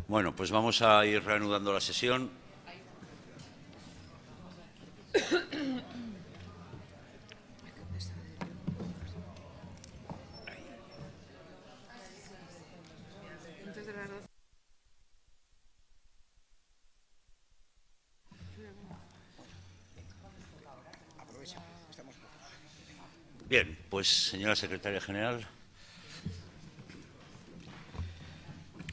Bueno, pues vamos a ir reanudando la sesión. Bien, pues señora secretaria general,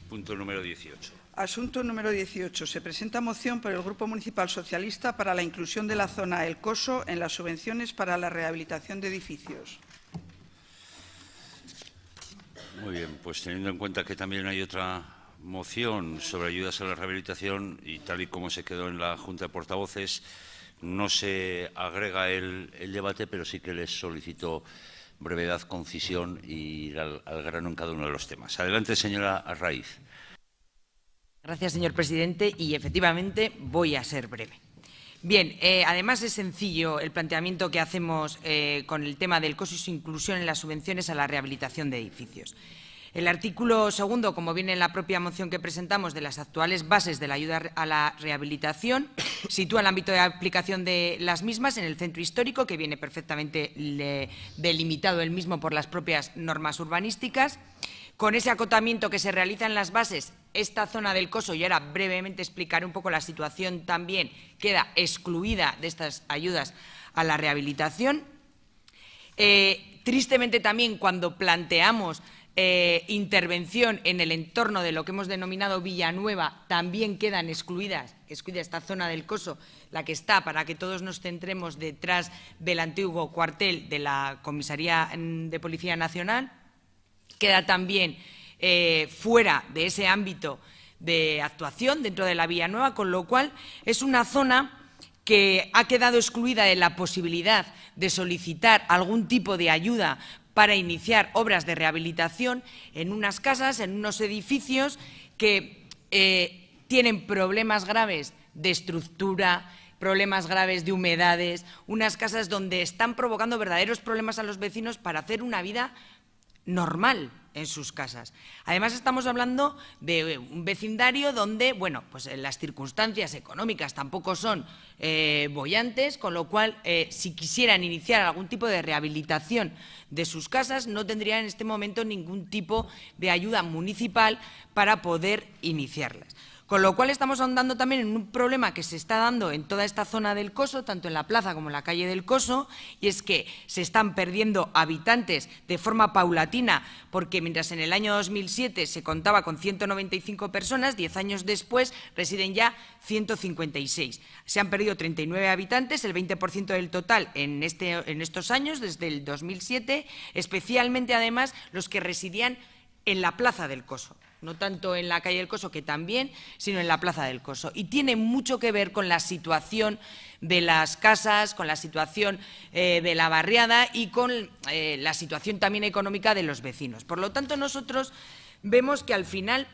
punto número 18. Asunto número 18. Se presenta moción por el Grupo Municipal Socialista para la inclusión de la zona El Coso en las subvenciones para la rehabilitación de edificios. Muy bien, pues teniendo en cuenta que también hay otra moción sobre ayudas a la rehabilitación y tal y como se quedó en la Junta de Portavoces, no se agrega el debate, pero sí que les solicito brevedad, concisión y ir al grano en cada uno de los temas. Adelante, señora Arraiz. Gracias, señor presidente, y efectivamente voy a ser breve. Bien, además es sencillo el planteamiento que hacemos con el tema del coso y su inclusión en las subvenciones a la rehabilitación de edificios. El artículo segundo, como viene en la propia moción que presentamos, de las actuales bases de la ayuda a la rehabilitación, sitúa el ámbito de aplicación de las mismas en el centro histórico, que viene perfectamente delimitado el mismo por las propias normas urbanísticas. Con ese acotamiento que se realiza en las bases, esta zona del Coso, y ahora brevemente explicaré un poco la situación también, queda excluida de estas ayudas a la rehabilitación. Tristemente también, cuando planteamos intervención en el entorno de lo que hemos denominado Villanueva, también quedan excluida esta zona del Coso, la que está, para que todos nos centremos, detrás del antiguo cuartel de la Comisaría de Policía Nacional. Queda también fuera de ese ámbito de actuación dentro de la Villanueva, con lo cual es una zona que ha quedado excluida de la posibilidad de solicitar algún tipo de ayuda para iniciar obras de rehabilitación en unas casas, en unos edificios que tienen problemas graves de estructura, problemas graves de humedades, unas casas donde están provocando verdaderos problemas a los vecinos para hacer una vida normal en sus casas. Además, estamos hablando de un vecindario donde, bueno, pues las circunstancias económicas tampoco son bollantes, con lo cual, si quisieran iniciar algún tipo de rehabilitación de sus casas, no tendrían en este momento ningún tipo de ayuda municipal para poder iniciarlas. Con lo cual estamos ahondando también en un problema que se está dando en toda esta zona del Coso, tanto en la plaza como en la calle del Coso, y es que se están perdiendo habitantes de forma paulatina, porque mientras en el año 2007 se contaba con 195 personas, 10 años después residen ya 156. Se han perdido 39 habitantes, el 20% del total en estos años, desde el 2007, especialmente además los que residían en la plaza del Coso. No tanto en la calle del Coso, que también, sino en la plaza del Coso. Y tiene mucho que ver con la situación de las casas, con la situación de la barriada y con la situación también económica de los vecinos. Por lo tanto, nosotros vemos que al final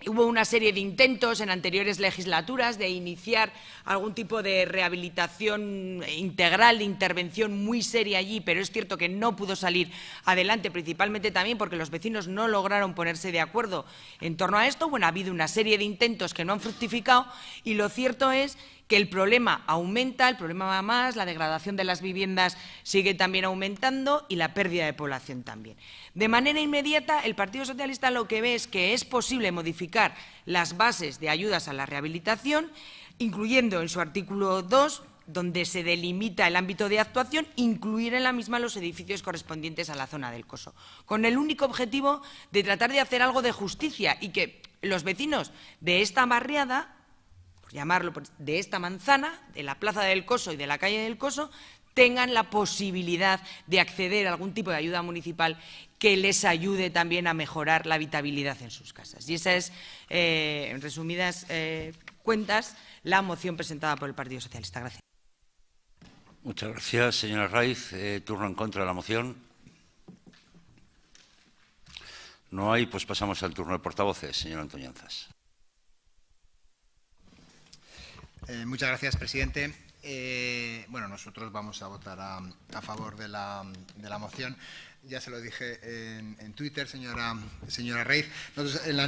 hubo una serie de intentos en anteriores legislaturas de iniciar algún tipo de rehabilitación integral, de intervención muy seria allí, pero es cierto que no pudo salir adelante, principalmente también porque los vecinos no lograron ponerse de acuerdo en torno a esto. Bueno, ha habido una serie de intentos que no han fructificado y lo cierto es que el problema aumenta, el problema va más, la degradación de las viviendas sigue también aumentando y la pérdida de población también. De manera inmediata, el Partido Socialista lo que ve es que es posible modificar las bases de ayudas a la rehabilitación, incluyendo en su artículo 2, donde se delimita el ámbito de actuación, incluir en la misma los edificios correspondientes a la zona del Coso, con el único objetivo de tratar de hacer algo de justicia y que los vecinos de esta barriada, por llamarlo de esta manzana, de la plaza del Coso y de la calle del Coso, tengan la posibilidad de acceder a algún tipo de ayuda municipal que les ayude también a mejorar la habitabilidad en sus casas. Y esa es, en resumidas cuentas, la moción presentada por el Partido Socialista. Gracias. Muchas gracias, señora Raiz. Turno en contra de la moción. No hay, pues pasamos al turno de portavoces. Señor Antoñanzas. Muchas gracias, presidente. Bueno, nosotros vamos a votar a favor de la moción. Ya se lo dije en Twitter, señora Reiz. Nosotros en el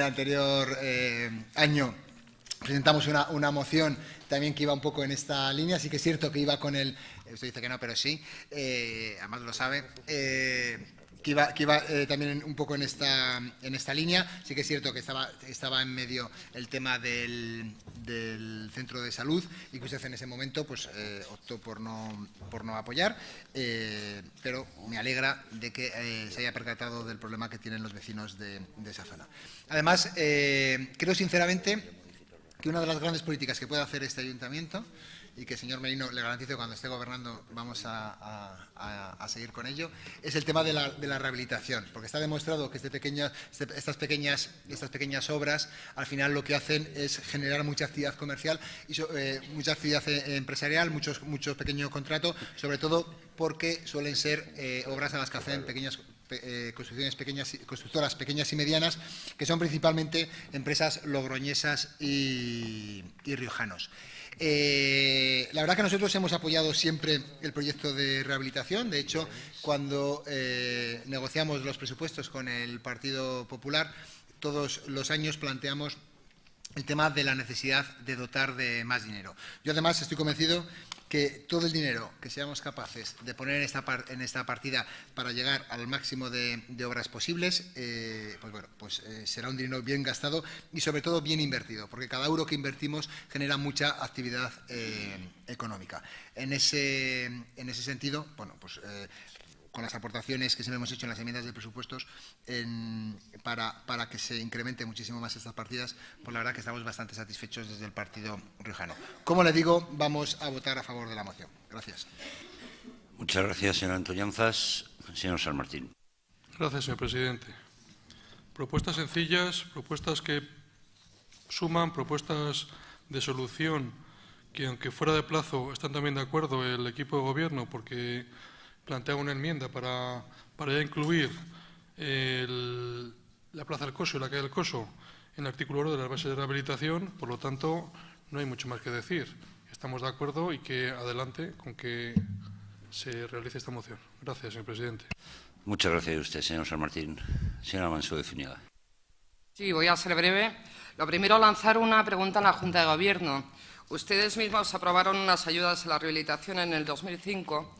anterior año presentamos una moción también que iba un poco en esta línea. Sí que es cierto que iba con el... Usted dice que no, pero sí. Además lo sabe. Que iba también un poco en esta línea. Sí que es cierto que estaba en medio el tema del centro de salud y que usted en ese momento pues optó por no apoyar, pero me alegra de que se haya percatado del problema que tienen los vecinos de esa zona. Además, creo sinceramente que una de las grandes políticas que puede hacer este ayuntamiento, y que, señor Merino, le garantizo que cuando esté gobernando vamos a seguir con ello, es el tema de la rehabilitación, porque está demostrado que estas pequeñas obras al final lo que hacen es generar mucha actividad comercial y mucha actividad empresarial, muchos pequeños contratos, sobre todo porque suelen ser obras a las que hacen constructoras pequeñas y medianas, que son principalmente empresas logroñesas y riojanos. La verdad que nosotros hemos apoyado siempre el proyecto de rehabilitación. De hecho, cuando negociamos los presupuestos con el Partido Popular, todos los años planteamos el tema de la necesidad de dotar de más dinero. Yo además estoy convencido que todo el dinero que seamos capaces de poner en esta partida para llegar al máximo de obras posibles, será un dinero bien gastado y sobre todo bien invertido, porque cada euro que invertimos genera mucha actividad económica. En ese sentido, con las aportaciones que siempre hemos hecho en las enmiendas de presupuestos para que se incremente muchísimo más estas partidas, pues la verdad que estamos bastante satisfechos desde el partido riojano. Como le digo, vamos a votar a favor de la moción. Gracias. Muchas gracias, señor Antoñanzas. Señor San Martín. Gracias, señor presidente. Propuestas sencillas, propuestas que suman, propuestas de solución que, aunque fuera de plazo, están también de acuerdo el equipo de gobierno, porque plantea una enmienda para ya incluir la Plaza del Coso y la calle del Coso en el artículo 1 de las bases de rehabilitación. Por lo tanto, no hay mucho más que decir. Estamos de acuerdo y que adelante con que se realice esta moción. Gracias, señor presidente. Muchas gracias a usted, señor San Martín. Señora Manso de Zúñiga. Sí, voy a ser breve. Lo primero, lanzar una pregunta a la Junta de Gobierno. Ustedes mismos aprobaron unas ayudas a la rehabilitación en el 2005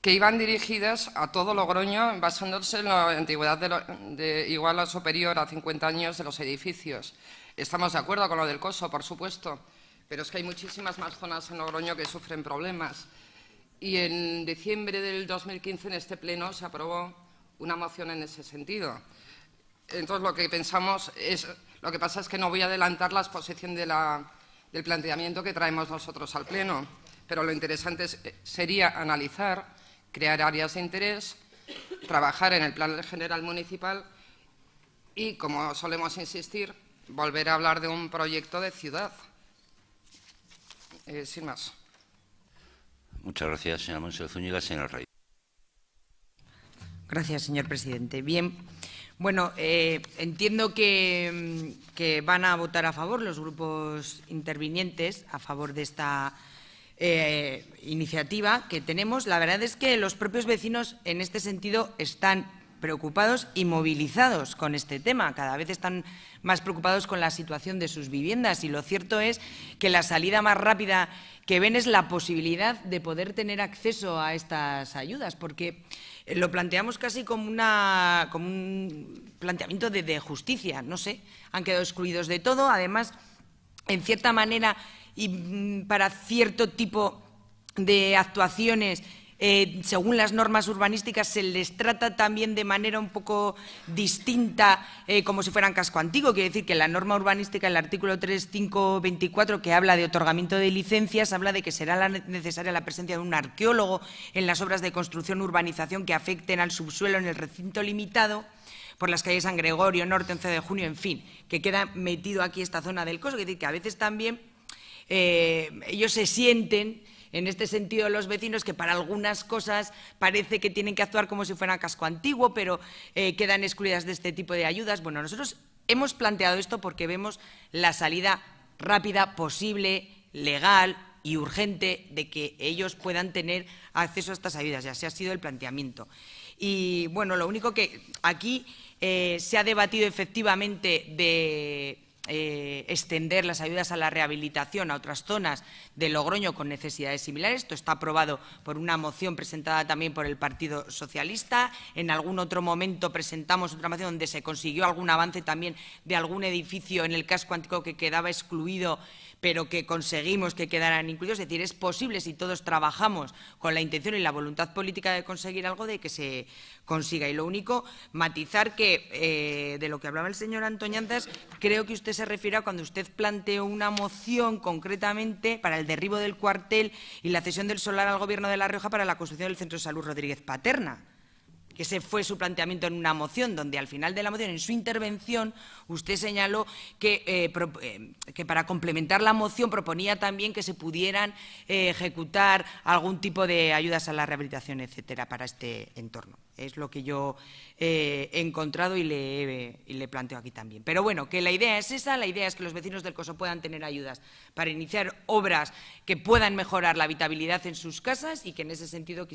que iban dirigidas a todo Logroño basándose en la antigüedad de igual o superior a 50 años de los edificios. Estamos de acuerdo con lo del Coso, por supuesto, pero es que hay muchísimas más zonas en Logroño que sufren problemas. Y en diciembre del 2015 en este pleno se aprobó una moción en ese sentido. Entonces lo que pensamos es, lo que pasa es que no voy a adelantar la exposición del planteamiento que traemos nosotros al pleno, pero lo interesante sería analizar, crear áreas de interés, trabajar en el plan general municipal y, como solemos insistir, volver a hablar de un proyecto de ciudad. Sin más. Muchas gracias, señora Manso de Zúñiga. Señora Reiz. Gracias, señor presidente. Bien, bueno, entiendo que van a votar a favor los grupos intervinientes a favor de esta iniciativa que tenemos. La verdad es que los propios vecinos en este sentido están preocupados y movilizados con este tema. Cada vez están más preocupados con la situación de sus viviendas y lo cierto es que la salida más rápida que ven es la posibilidad de poder tener acceso a estas ayudas, porque lo planteamos casi como un planteamiento de justicia. No sé, han quedado excluidos de todo. Además, en cierta manera y para cierto tipo de actuaciones, según las normas urbanísticas, se les trata también de manera un poco distinta, como si fueran casco antiguo. Quiere decir que la norma urbanística, el artículo 3.5.24, que habla de otorgamiento de licencias, habla de que será necesaria la presencia de un arqueólogo en las obras de construcción o urbanización que afecten al subsuelo en el recinto limitado por las calles San Gregorio, Norte, 11 de Junio, en fin, que queda metido aquí esta zona del Coso. Quiere decir que a veces también ellos se sienten, en este sentido, los vecinos, que para algunas cosas parece que tienen que actuar como si fuera casco antiguo, pero quedan excluidas de este tipo de ayudas. Bueno, nosotros hemos planteado esto porque vemos la salida rápida posible, legal y urgente de que ellos puedan tener acceso a estas ayudas. Ya ese ha sido el planteamiento. Y, bueno, lo único que aquí se ha debatido efectivamente de extender las ayudas a la rehabilitación a otras zonas de Logroño con necesidades similares. Esto está aprobado por una moción presentada también por el Partido Socialista. En algún otro momento presentamos otra moción donde se consiguió algún avance también de algún edificio en el casco antiguo que quedaba excluido, pero que conseguimos que quedaran incluidos. Es decir, es posible, si todos trabajamos con la intención y la voluntad política de conseguir algo, de que se consiga. Y lo único, matizar que de lo que hablaba el señor Antoñanzas, creo que usted se refiere a cuando usted planteó una moción concretamente para el derribo del cuartel y la cesión del solar al Gobierno de La Rioja para la construcción del Centro de Salud Rodríguez Paterna. Que ese fue su planteamiento en una moción, donde al final de la moción, en su intervención, usted señaló que para complementar la moción proponía también que se pudieran ejecutar algún tipo de ayudas a la rehabilitación, etcétera, para este entorno. Es lo que yo he encontrado y le planteo aquí también. Pero bueno, que la idea es esa, la idea es que los vecinos del Coso puedan tener ayudas para iniciar obras que puedan mejorar la habitabilidad en sus casas y que en ese sentido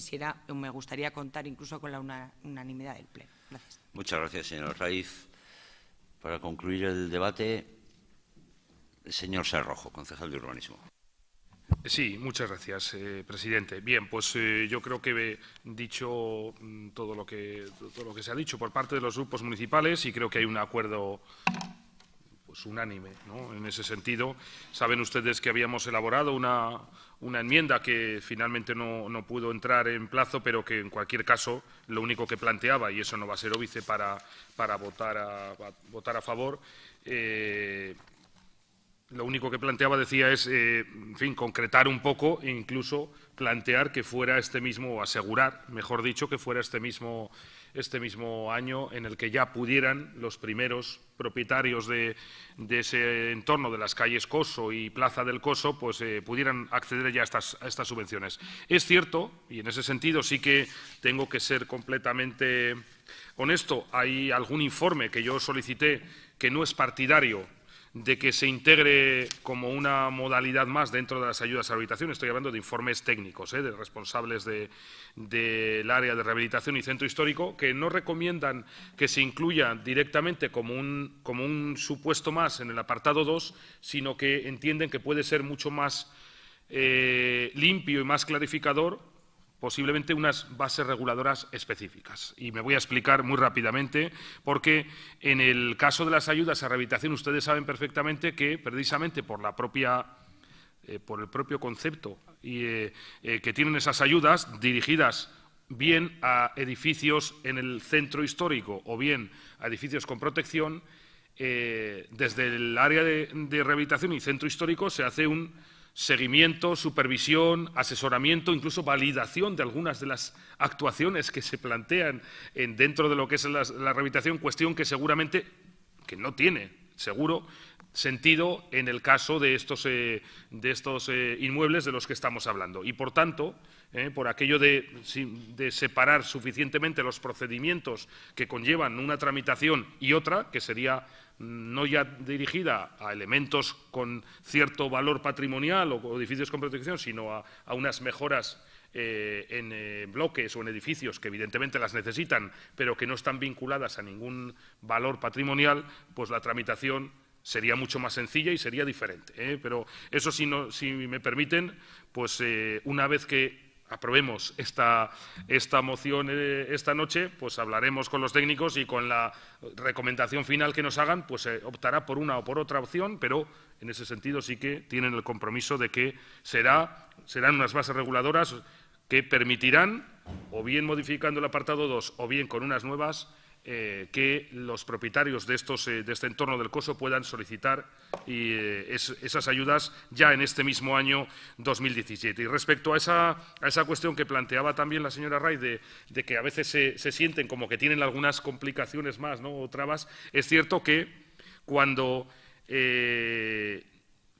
me gustaría contar incluso con la unanimidad del Pleno. Gracias. Muchas gracias, señor Raiz. Para concluir el debate, el señor Serrojo, concejal de Urbanismo. Sí, muchas gracias, presidente. Bien, pues yo creo que he dicho todo lo que se ha dicho por parte de los grupos municipales y creo que hay un acuerdo pues unánime, ¿no? En ese sentido. Saben ustedes que habíamos elaborado una enmienda que finalmente no pudo entrar en plazo, pero que en cualquier caso lo único que planteaba, y eso no va a ser óbice para votar a favor, lo único que planteaba, decía, es, en fin, concretar un poco e incluso plantear que fuera este mismo, o asegurar, mejor dicho, que fuera este mismo año en el que ya pudieran los primeros propietarios de ese entorno de las calles Coso y Plaza del Coso, pues pudieran acceder ya a estas subvenciones. Es cierto, y en ese sentido sí que tengo que ser completamente honesto, hay algún informe que yo solicité que no es partidario de que se integre como una modalidad más dentro de las ayudas a rehabilitación. Estoy hablando de informes técnicos, de responsables del área de rehabilitación y centro histórico, que no recomiendan que se incluya directamente como un supuesto más en el apartado 2, sino que entienden que puede ser mucho más limpio y más clarificador, posiblemente unas bases reguladoras específicas. Y me voy a explicar muy rápidamente, porque en el caso de las ayudas a rehabilitación ustedes saben perfectamente que precisamente por el propio concepto que tienen esas ayudas dirigidas bien a edificios en el centro histórico o bien a edificios con protección, desde el área de rehabilitación y centro histórico se hace un seguimiento, supervisión, asesoramiento, incluso validación de algunas de las actuaciones que se plantean dentro de lo que es la rehabilitación, cuestión que seguramente que no tiene, seguro, sentido en el caso de estos inmuebles de los que estamos hablando. Y, por tanto, por aquello de separar suficientemente los procedimientos que conllevan una tramitación y otra, que sería no ya dirigida a elementos con cierto valor patrimonial o edificios con protección, sino a unas mejoras en bloques o en edificios que evidentemente las necesitan, pero que no están vinculadas a ningún valor patrimonial, pues la tramitación sería mucho más sencilla y sería diferente. Pero eso, si me permiten, pues una vez que aprobemos esta moción esta noche, pues hablaremos con los técnicos y con la recomendación final que nos hagan, pues optará por una o por otra opción, pero en ese sentido sí que tienen el compromiso de que serán unas bases reguladoras que permitirán, o bien modificando el apartado 2 o bien con unas nuevas, que los propietarios de este entorno del Coso puedan solicitar esas ayudas ya en este mismo año 2017. Y respecto a esa cuestión que planteaba también la señora Raiz de que a veces se sienten como que tienen algunas complicaciones más, ¿no?, o trabas, es cierto que cuando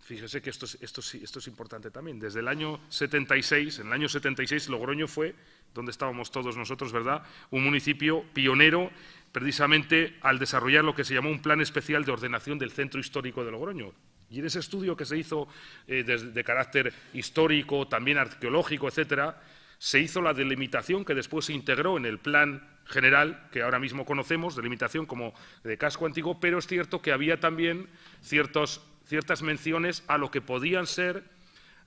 fíjese que esto es importante también. Desde el año 76, en el año 76, Logroño fue, donde estábamos todos nosotros, ¿verdad?, un municipio pionero precisamente al desarrollar lo que se llamó un plan especial de ordenación del centro histórico de Logroño. Y en ese estudio que se hizo de carácter histórico, también arqueológico, etcétera, se hizo la delimitación que después se integró en el plan general que ahora mismo conocemos, delimitación como de casco antiguo, pero es cierto que había también ciertas menciones a lo que podían ser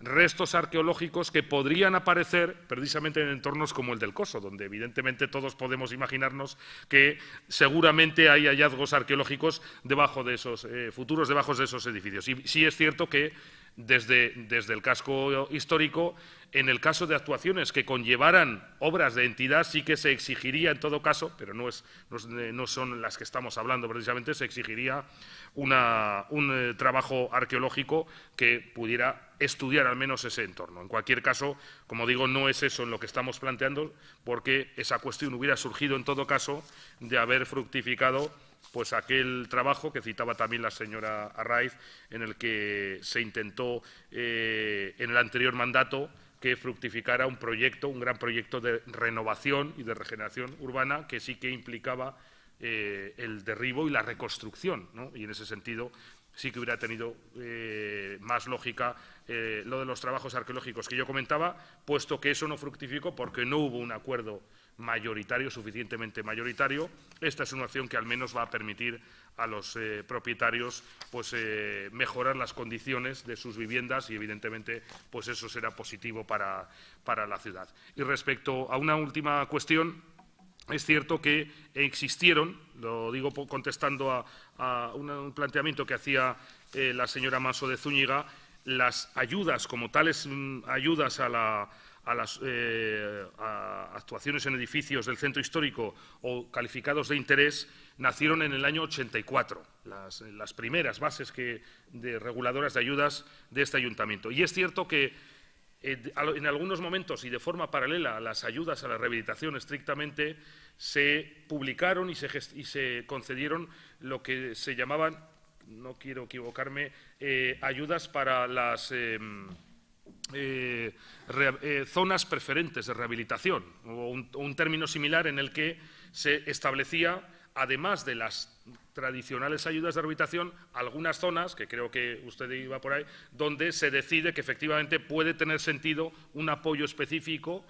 restos arqueológicos que podrían aparecer precisamente en entornos como el del Coso, donde evidentemente todos podemos imaginarnos que seguramente hay hallazgos arqueológicos debajo de esos futuros debajo de esos edificios. Y sí es cierto que desde el casco histórico, en el caso de actuaciones que conllevaran obras de entidad, sí que se exigiría en todo caso, pero no son las que estamos hablando precisamente, se exigiría un trabajo arqueológico que pudiera estudiar al menos ese entorno. En cualquier caso, como digo, no es eso en lo que estamos planteando, porque esa cuestión hubiera surgido en todo caso de haber fructificado pues aquel trabajo que citaba también la señora Arraiz, en el que se intentó en el anterior mandato que fructificara un gran proyecto de renovación y de regeneración urbana que sí que implicaba el derribo y la reconstrucción, ¿no? Y en ese sentido sí que hubiera tenido más lógica lo de los trabajos arqueológicos que yo comentaba, puesto que eso no fructificó porque no hubo un acuerdo mayoritario, suficientemente mayoritario. Esta es una acción que al menos va a permitir a los propietarios pues, mejorar las condiciones de sus viviendas y, evidentemente, pues eso será positivo para la ciudad. Y respecto a una última cuestión, es cierto que existieron, lo digo contestando a un planteamiento que hacía la señora Manso de Zúñiga, las ayudas como tales ayudas a las actuaciones en edificios del centro histórico o calificados de interés nacieron en el año 84, las primeras bases reguladoras de ayudas de este ayuntamiento. Y es cierto que en algunos momentos y de forma paralela a las ayudas a la rehabilitación estrictamente se publicaron y se concedieron lo que se llamaban, no quiero equivocarme, ayudas para las zonas preferentes de rehabilitación, o un término similar en el que se establecía, además de las tradicionales ayudas de rehabilitación, algunas zonas, que creo que usted iba por ahí, donde se decide que efectivamente puede tener sentido un apoyo específico,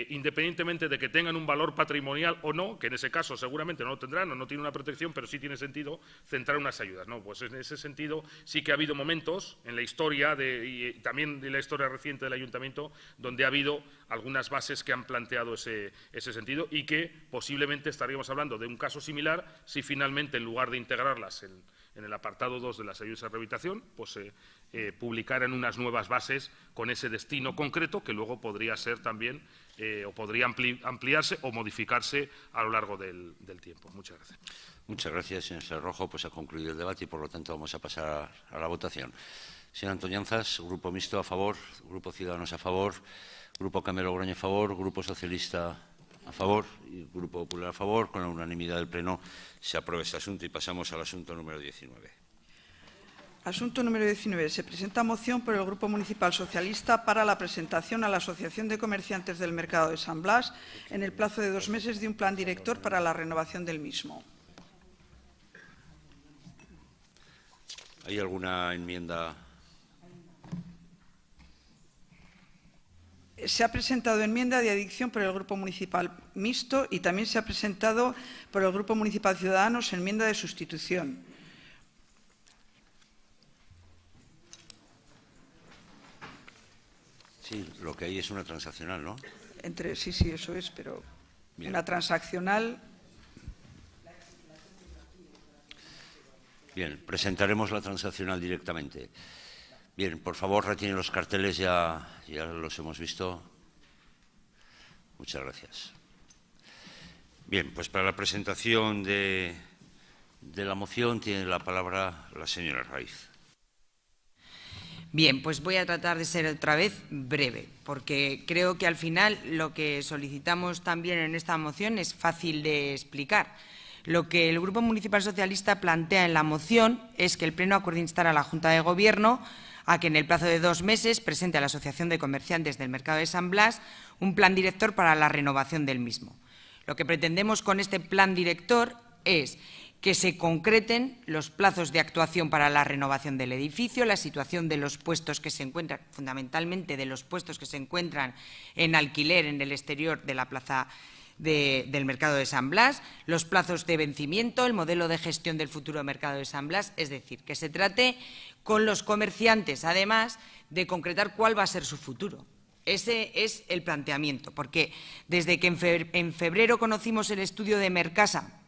independientemente de que tengan un valor patrimonial o no, que en ese caso seguramente no lo tendrán o no tiene una protección, pero sí tiene sentido centrar unas ayudas, ¿no? Pues en ese sentido sí que ha habido momentos en la historia y también en la historia reciente del ayuntamiento donde ha habido algunas bases que han planteado ese sentido y que posiblemente estaríamos hablando de un caso similar si finalmente en lugar de integrarlas en el apartado 2 de las ayudas a rehabilitación, pues publicaran unas nuevas bases con ese destino concreto que luego podría ser también o podría ampliarse o modificarse a lo largo del tiempo. Muchas gracias. Muchas gracias, señor Cerrojo. Pues ha concluido el debate y, por lo tanto, vamos a pasar a la votación. Señor Antoñanzas, Grupo Mixto a favor, Grupo Ciudadanos a favor, Grupo Carmelo Logroño a favor, Grupo Socialista a favor y Grupo Popular a favor. Con la unanimidad del Pleno se aprueba este asunto y pasamos al asunto número 19. Asunto número 19. Se presenta moción por el Grupo Municipal Socialista para la presentación a la Asociación de Comerciantes del Mercado de San Blas en el plazo de 2 meses de un plan director para la renovación del mismo. ¿Hay alguna enmienda? Se ha presentado enmienda de adición por el Grupo Municipal Mixto y también se ha presentado por el Grupo Municipal Ciudadanos enmienda de sustitución. Sí, lo que hay es una transaccional, ¿no? Sí, eso es, pero bien. Una transaccional. Bien, presentaremos la transaccional directamente. Bien, por favor, retiren los carteles, ya los hemos visto. Muchas gracias. Bien, pues para la presentación de la moción tiene la palabra la señora Arraiz. Bien, pues voy a tratar de ser otra vez breve, porque creo que al final lo que solicitamos también en esta moción es fácil de explicar. Lo que el Grupo Municipal Socialista plantea en la moción es que el Pleno acuerde instar a la Junta de Gobierno a que en el plazo de 2 meses presente a la Asociación de Comerciantes del Mercado de San Blas un plan director para la renovación del mismo. Lo que pretendemos con este plan director es que se concreten los plazos de actuación para la renovación del edificio, la situación de los puestos que se encuentran, fundamentalmente de los puestos que se encuentran en alquiler en el exterior de la plaza del mercado de San Blas, los plazos de vencimiento, el modelo de gestión del futuro mercado de San Blas, es decir, que se trate con los comerciantes, además, de concretar cuál va a ser su futuro. Ese es el planteamiento, porque desde que en febrero conocimos el estudio de Mercasa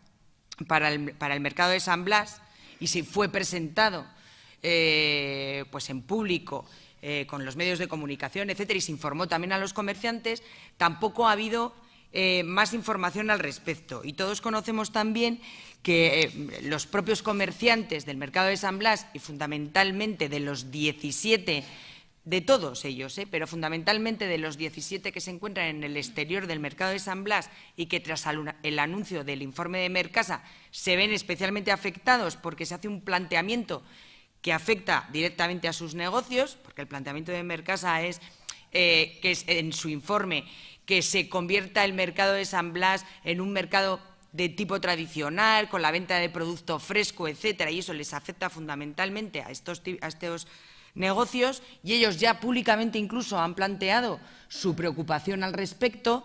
para el mercado de San Blas y se fue presentado pues en público con los medios de comunicación, etcétera, y se informó también a los comerciantes, tampoco ha habido más información al respecto. Y todos conocemos también que los propios comerciantes del mercado de San Blas y fundamentalmente de los 17, de todos ellos, pero fundamentalmente de los 17 que se encuentran en el exterior del mercado de San Blas y que tras el anuncio del informe de Mercasa se ven especialmente afectados porque se hace un planteamiento que afecta directamente a sus negocios, porque el planteamiento de Mercasa es que es en su informe que se convierta el mercado de San Blas en un mercado de tipo tradicional, con la venta de producto fresco, etcétera, y eso les afecta fundamentalmente a estos negocios, y ellos ya públicamente incluso han planteado su preocupación al respecto.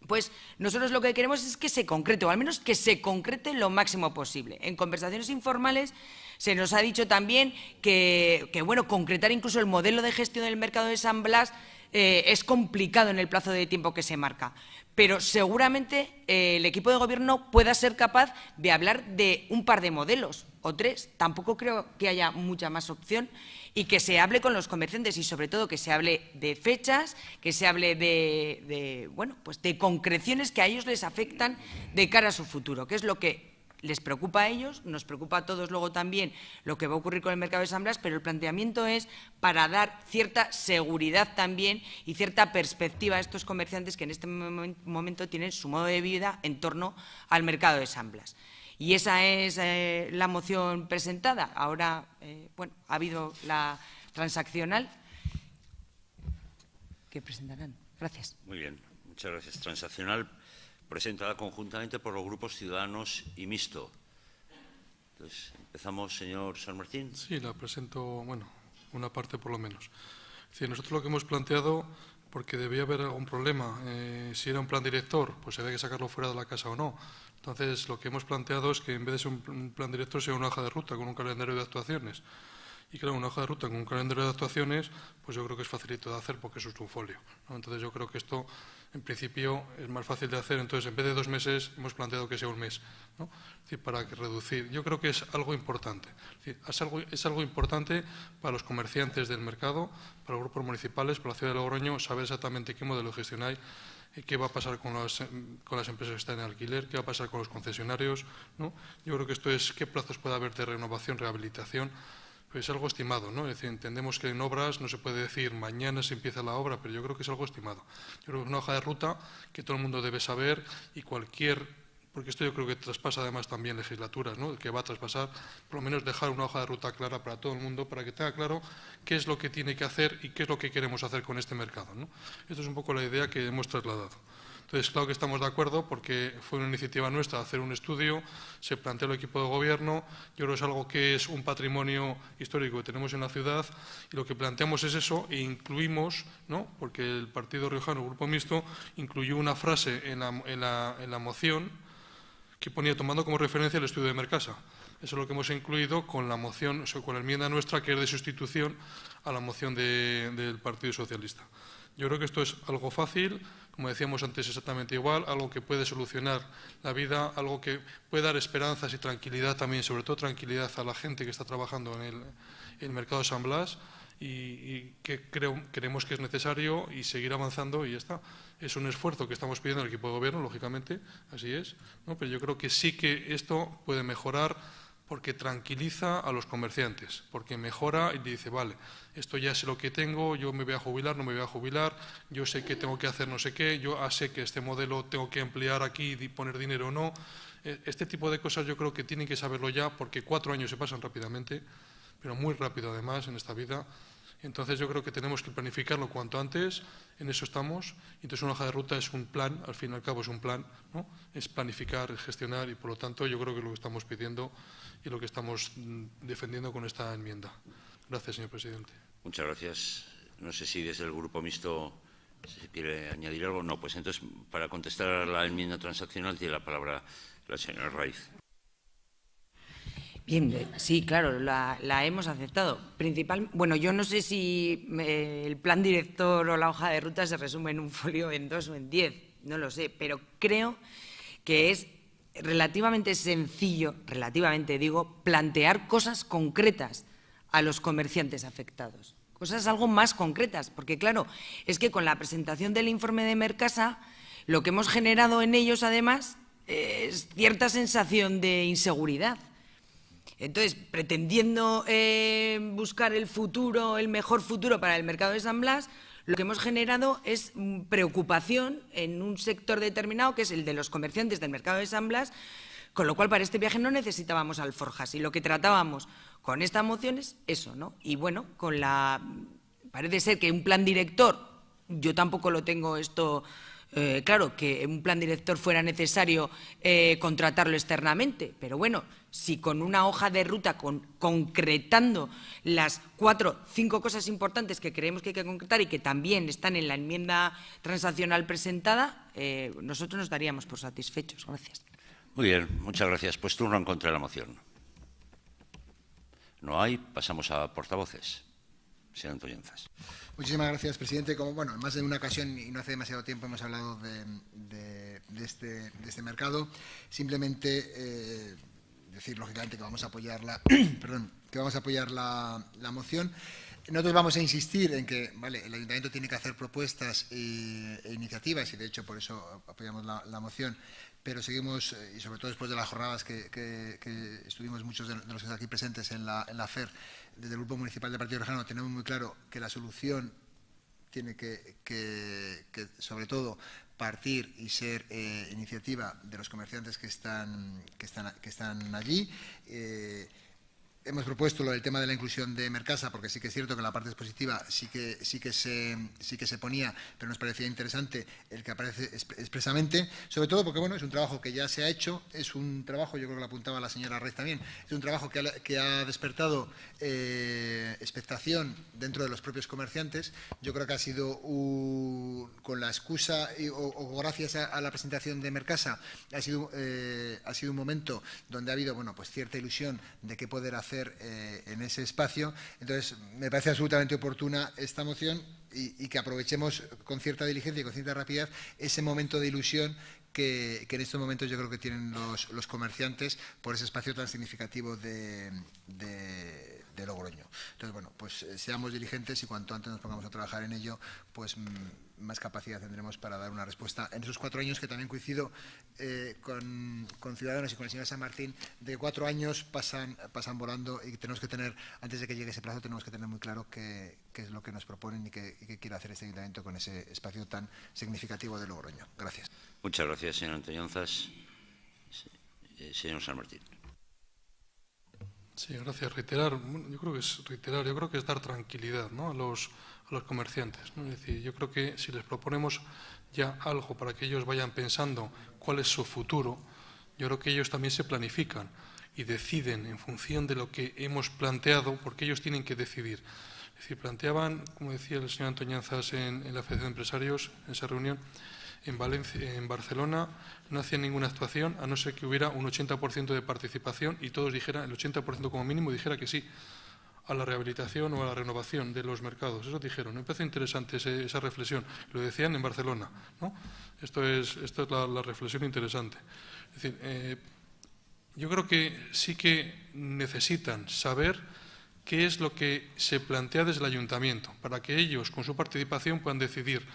Pues nosotros lo que queremos es que se concrete, o al menos que se concrete lo máximo posible. En conversaciones informales se nos ha dicho también que bueno, concretar incluso el modelo de gestión del mercado de San Blas es complicado en el plazo de tiempo que se marca, pero seguramente el equipo de gobierno pueda ser capaz de hablar de un par de modelos o tres. Tampoco creo que haya mucha más opción, y que se hable con los comerciantes y sobre todo que se hable de fechas, que se hable bueno, pues de concreciones que a ellos les afectan de cara a su futuro, que es lo que les preocupa a ellos, nos preocupa a todos luego también lo que va a ocurrir con el mercado de San Blas, pero el planteamiento es para dar cierta seguridad también y cierta perspectiva a estos comerciantes que en este momento tienen su modo de vida en torno al mercado de San Blas. Y esa es la moción presentada. Ahora, bueno, ha habido la transaccional que presentarán. Gracias. Muy bien, muchas gracias. Transaccional presentada conjuntamente por los grupos Ciudadanos y Mixto. Entonces, empezamos, señor San Martín. Sí, la presento, bueno, una parte por lo menos. Es decir, nosotros lo que hemos planteado, porque debía haber algún problema, si era un plan director, pues había que sacarlo fuera de la casa o no. Entonces, lo que hemos planteado es que en vez de ser un plan director sea una hoja de ruta con un calendario de actuaciones. Y claro, una hoja de ruta con un calendario de actuaciones, pues yo creo que es facilito de hacer porque eso es un folio, ¿no? Entonces yo creo que esto, en principio, es más fácil de hacer. Entonces, en vez de 2 meses, hemos planteado que sea 1 mes, ¿no? Es decir, para reducir. Yo creo que es algo importante. Es algo importante para los comerciantes del mercado, para los grupos municipales, para la ciudad de Logroño, saber exactamente qué modelo gestionáis, qué va a pasar con las empresas que están en alquiler, qué va a pasar con los concesionarios, ¿no? Yo creo que esto es qué plazos puede haber de renovación, rehabilitación. Pues es algo estimado, ¿no? Es decir, entendemos que en obras no se puede decir mañana se empieza la obra, pero yo creo que es algo estimado. Yo creo que es una hoja de ruta que todo el mundo debe saber y cualquier, porque esto yo creo que traspasa además también legislaturas, ¿no? El que va a traspasar, por lo menos dejar una hoja de ruta clara para todo el mundo, para que tenga claro qué es lo que tiene que hacer y qué es lo que queremos hacer con este mercado, ¿no? Esto es un poco la idea que hemos trasladado. Entonces, claro que estamos de acuerdo porque fue una iniciativa nuestra hacer un estudio, se planteó el equipo de gobierno, yo creo que es algo que es un patrimonio histórico que tenemos en la ciudad y lo que planteamos es eso e incluimos, ¿no? Porque el Partido Riojano, el Grupo Mixto, incluyó una frase en la moción que ponía tomando como referencia el estudio de Mercasa. Eso es lo que hemos incluido con la moción, o sea, con la enmienda nuestra que es de sustitución a la moción del Partido Socialista. Yo creo que esto es algo fácil, como decíamos antes, exactamente igual, algo que puede solucionar la vida, algo que puede dar esperanzas y tranquilidad también, sobre todo tranquilidad a la gente que está trabajando en el mercado de San Blas y que creemos que es necesario y seguir avanzando y ya está. Es un esfuerzo que estamos pidiendo al equipo de gobierno, lógicamente, así es, ¿no? Pero yo creo que sí que esto puede mejorar porque tranquiliza a los comerciantes, porque mejora y dice, vale, esto ya sé lo que tengo, yo me voy a jubilar, no me voy a jubilar, yo sé que tengo que hacer no sé qué, yo sé que este modelo tengo que emplear aquí y poner dinero o no. Este tipo de cosas yo creo que tienen que saberlo ya porque 4 años se pasan rápidamente, pero muy rápido además en esta vida. Entonces yo creo que tenemos que planificarlo cuanto antes, en eso estamos. Entonces una hoja de ruta es un plan, al fin y al cabo es un plan, ¿no? Es planificar, es gestionar y por lo tanto yo creo que es lo que estamos pidiendo y lo que estamos defendiendo con esta enmienda. Gracias, señor presidente. Muchas gracias. No sé si desde el Grupo Mixto se quiere añadir algo. No, pues entonces para contestar a la enmienda transaccional tiene la palabra la señora Raiz. Bien, sí, claro, la hemos aceptado. Bueno, yo no sé si el plan director o la hoja de ruta se resume en un folio, en 2 o en 10, no lo sé, pero creo que es relativamente sencillo, relativamente digo, plantear cosas concretas a los comerciantes afectados. Cosas algo más concretas, porque claro, es que con la presentación del informe de Mercasa, lo que hemos generado en ellos además es cierta sensación de inseguridad. Entonces, pretendiendo buscar el futuro, el mejor futuro para el mercado de San Blas, lo que hemos generado es preocupación en un sector determinado, que es el de los comerciantes del mercado de San Blas, con lo cual para este viaje no necesitábamos alforjas y lo que tratábamos con esta moción es eso, ¿no? Y bueno, parece ser que un plan director, yo tampoco lo tengo esto claro, que un plan director fuera necesario contratarlo externamente, pero bueno, si con una hoja de ruta concretando las 4 o 5 cosas importantes que creemos que hay que concretar y que también están en la enmienda transaccional presentada, nosotros nos daríamos por satisfechos. Gracias. Muy bien, muchas gracias. Pues turno en contra de la moción. No hay. Pasamos a portavoces. Señor Antoñanzas. Muchísimas gracias, presidente. Como bueno, en más de una ocasión y no hace demasiado tiempo hemos hablado de este mercado. Simplemente decir, lógicamente, que vamos a apoyar la moción. Nosotros vamos a insistir en que el Ayuntamiento tiene que hacer propuestas e iniciativas y, de hecho, por eso apoyamos la moción. Pero seguimos, y sobre todo después de las jornadas que estuvimos muchos de los que están aquí presentes en la FER, desde el Grupo Municipal del Partido Rojano, tenemos muy claro que la solución tiene que sobre todo, partir y ser iniciativa de los comerciantes que están allí. Hemos propuesto lo del tema de la inclusión de Mercasa, porque sí que es cierto que la parte expositiva sí que se ponía, pero nos parecía interesante el que aparece expresamente, sobre todo porque bueno, es un trabajo que ya se ha hecho, es un trabajo, yo creo que lo apuntaba la señora Reyes también, es un trabajo que ha despertado expectación dentro de los propios comerciantes. Yo creo que ha sido con la excusa o gracias a la presentación de Mercasa, ha sido un momento donde ha habido pues cierta ilusión de qué poder hacer en ese espacio. Entonces, me parece absolutamente oportuna esta moción y que aprovechemos con cierta diligencia y con cierta rapidez ese momento de ilusión que en estos momentos yo creo que tienen los comerciantes por ese espacio tan significativo de Logroño. Entonces, bueno, pues seamos diligentes y cuanto antes nos pongamos a trabajar en ello, pues más capacidad tendremos para dar una respuesta en esos 4 años que también coincido con Ciudadanos y con el señor San Martín, de 4 años pasan volando y tenemos que tener, antes de que llegue ese plazo, tenemos que tener muy claro qué es lo que nos proponen y qué quiere hacer este Ayuntamiento con ese espacio tan significativo de Logroño. Gracias. Muchas gracias, señor Antoñanzas. Señor San Martín. Sí, gracias. Reiterar, yo creo que es dar tranquilidad, ¿no?, a los comerciantes, ¿no? Es decir, yo creo que si les proponemos ya algo para que ellos vayan pensando cuál es su futuro, yo creo que ellos también se planifican y deciden en función de lo que hemos planteado, porque ellos tienen que decidir. Es decir, planteaban, como decía el señor Antoñanzas en la Federación de Empresarios, en esa reunión, en Barcelona no hacían ninguna actuación a no ser que hubiera un 80% de participación y todos dijeran, el 80% como mínimo dijera que sí a la rehabilitación o a la renovación de los mercados. Eso dijeron. Me parece interesante esa reflexión. Lo decían en Barcelona, ¿no? Esto es la reflexión interesante. Es decir, yo creo que sí que necesitan saber qué es lo que se plantea desde el ayuntamiento para que ellos, con su participación, puedan decidir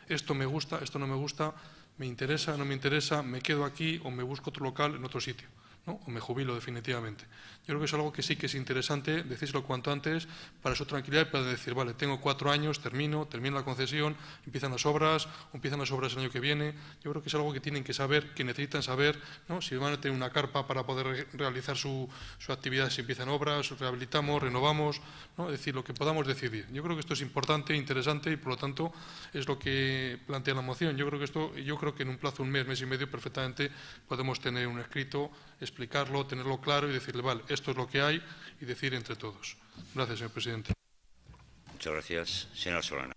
esto me gusta, esto no me gusta, me interesa, no me interesa, me quedo aquí o me busco otro local en otro sitio. ¿no? O me jubilo definitivamente. Yo creo que es algo que sí que es interesante decírselo cuanto antes para su tranquilidad y para decir, vale, tengo 4 años, termino la concesión, empiezan las obras el año que viene. Yo creo que es algo que tienen que saber, que necesitan saber, ¿no? Si van a tener una carpa para poder realizar su actividad, si empiezan obras, rehabilitamos, renovamos, ¿no? Es decir, lo que podamos decidir. Yo creo que esto es importante, interesante y por lo tanto es lo que plantea la moción. Yo creo que en un plazo de un mes, mes y medio perfectamente podemos tener un escrito, explicarlo, tenerlo claro y decirle, vale, esto es lo que hay y decir entre todos. Gracias, señor presidente. Muchas gracias. Señora Solana.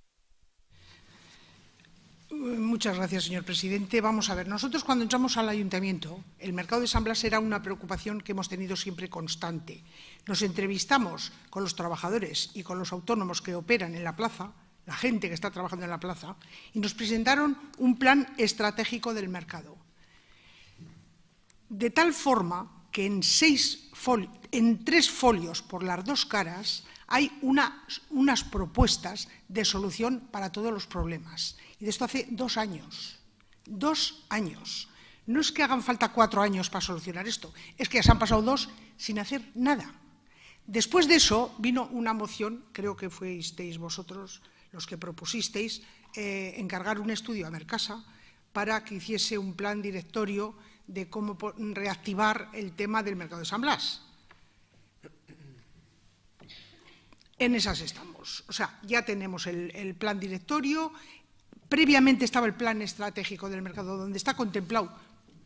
Muchas gracias, señor presidente. Vamos a ver, nosotros cuando entramos al ayuntamiento, el mercado de San Blas era una preocupación que hemos tenido siempre constante. Nos entrevistamos con los trabajadores y con los autónomos que operan en la plaza, la gente que está trabajando en la plaza, y nos presentaron un plan estratégico del mercado. De tal forma que en 3 folios por las 2 caras hay unas propuestas de solución para todos los problemas. Y de esto hace 2 años. 2 años. No es que hagan falta 4 años para solucionar esto, es que ya se han pasado 2 sin hacer nada. Después de eso vino una moción, creo que fuisteis vosotros los que propusisteis, encargar un estudio a Mercasa para que hiciese un plan directorio de cómo reactivar el tema del mercado de San Blas. En esas estamos. O sea, ya tenemos el plan directorio. Previamente estaba el plan estratégico del mercado, donde está contemplado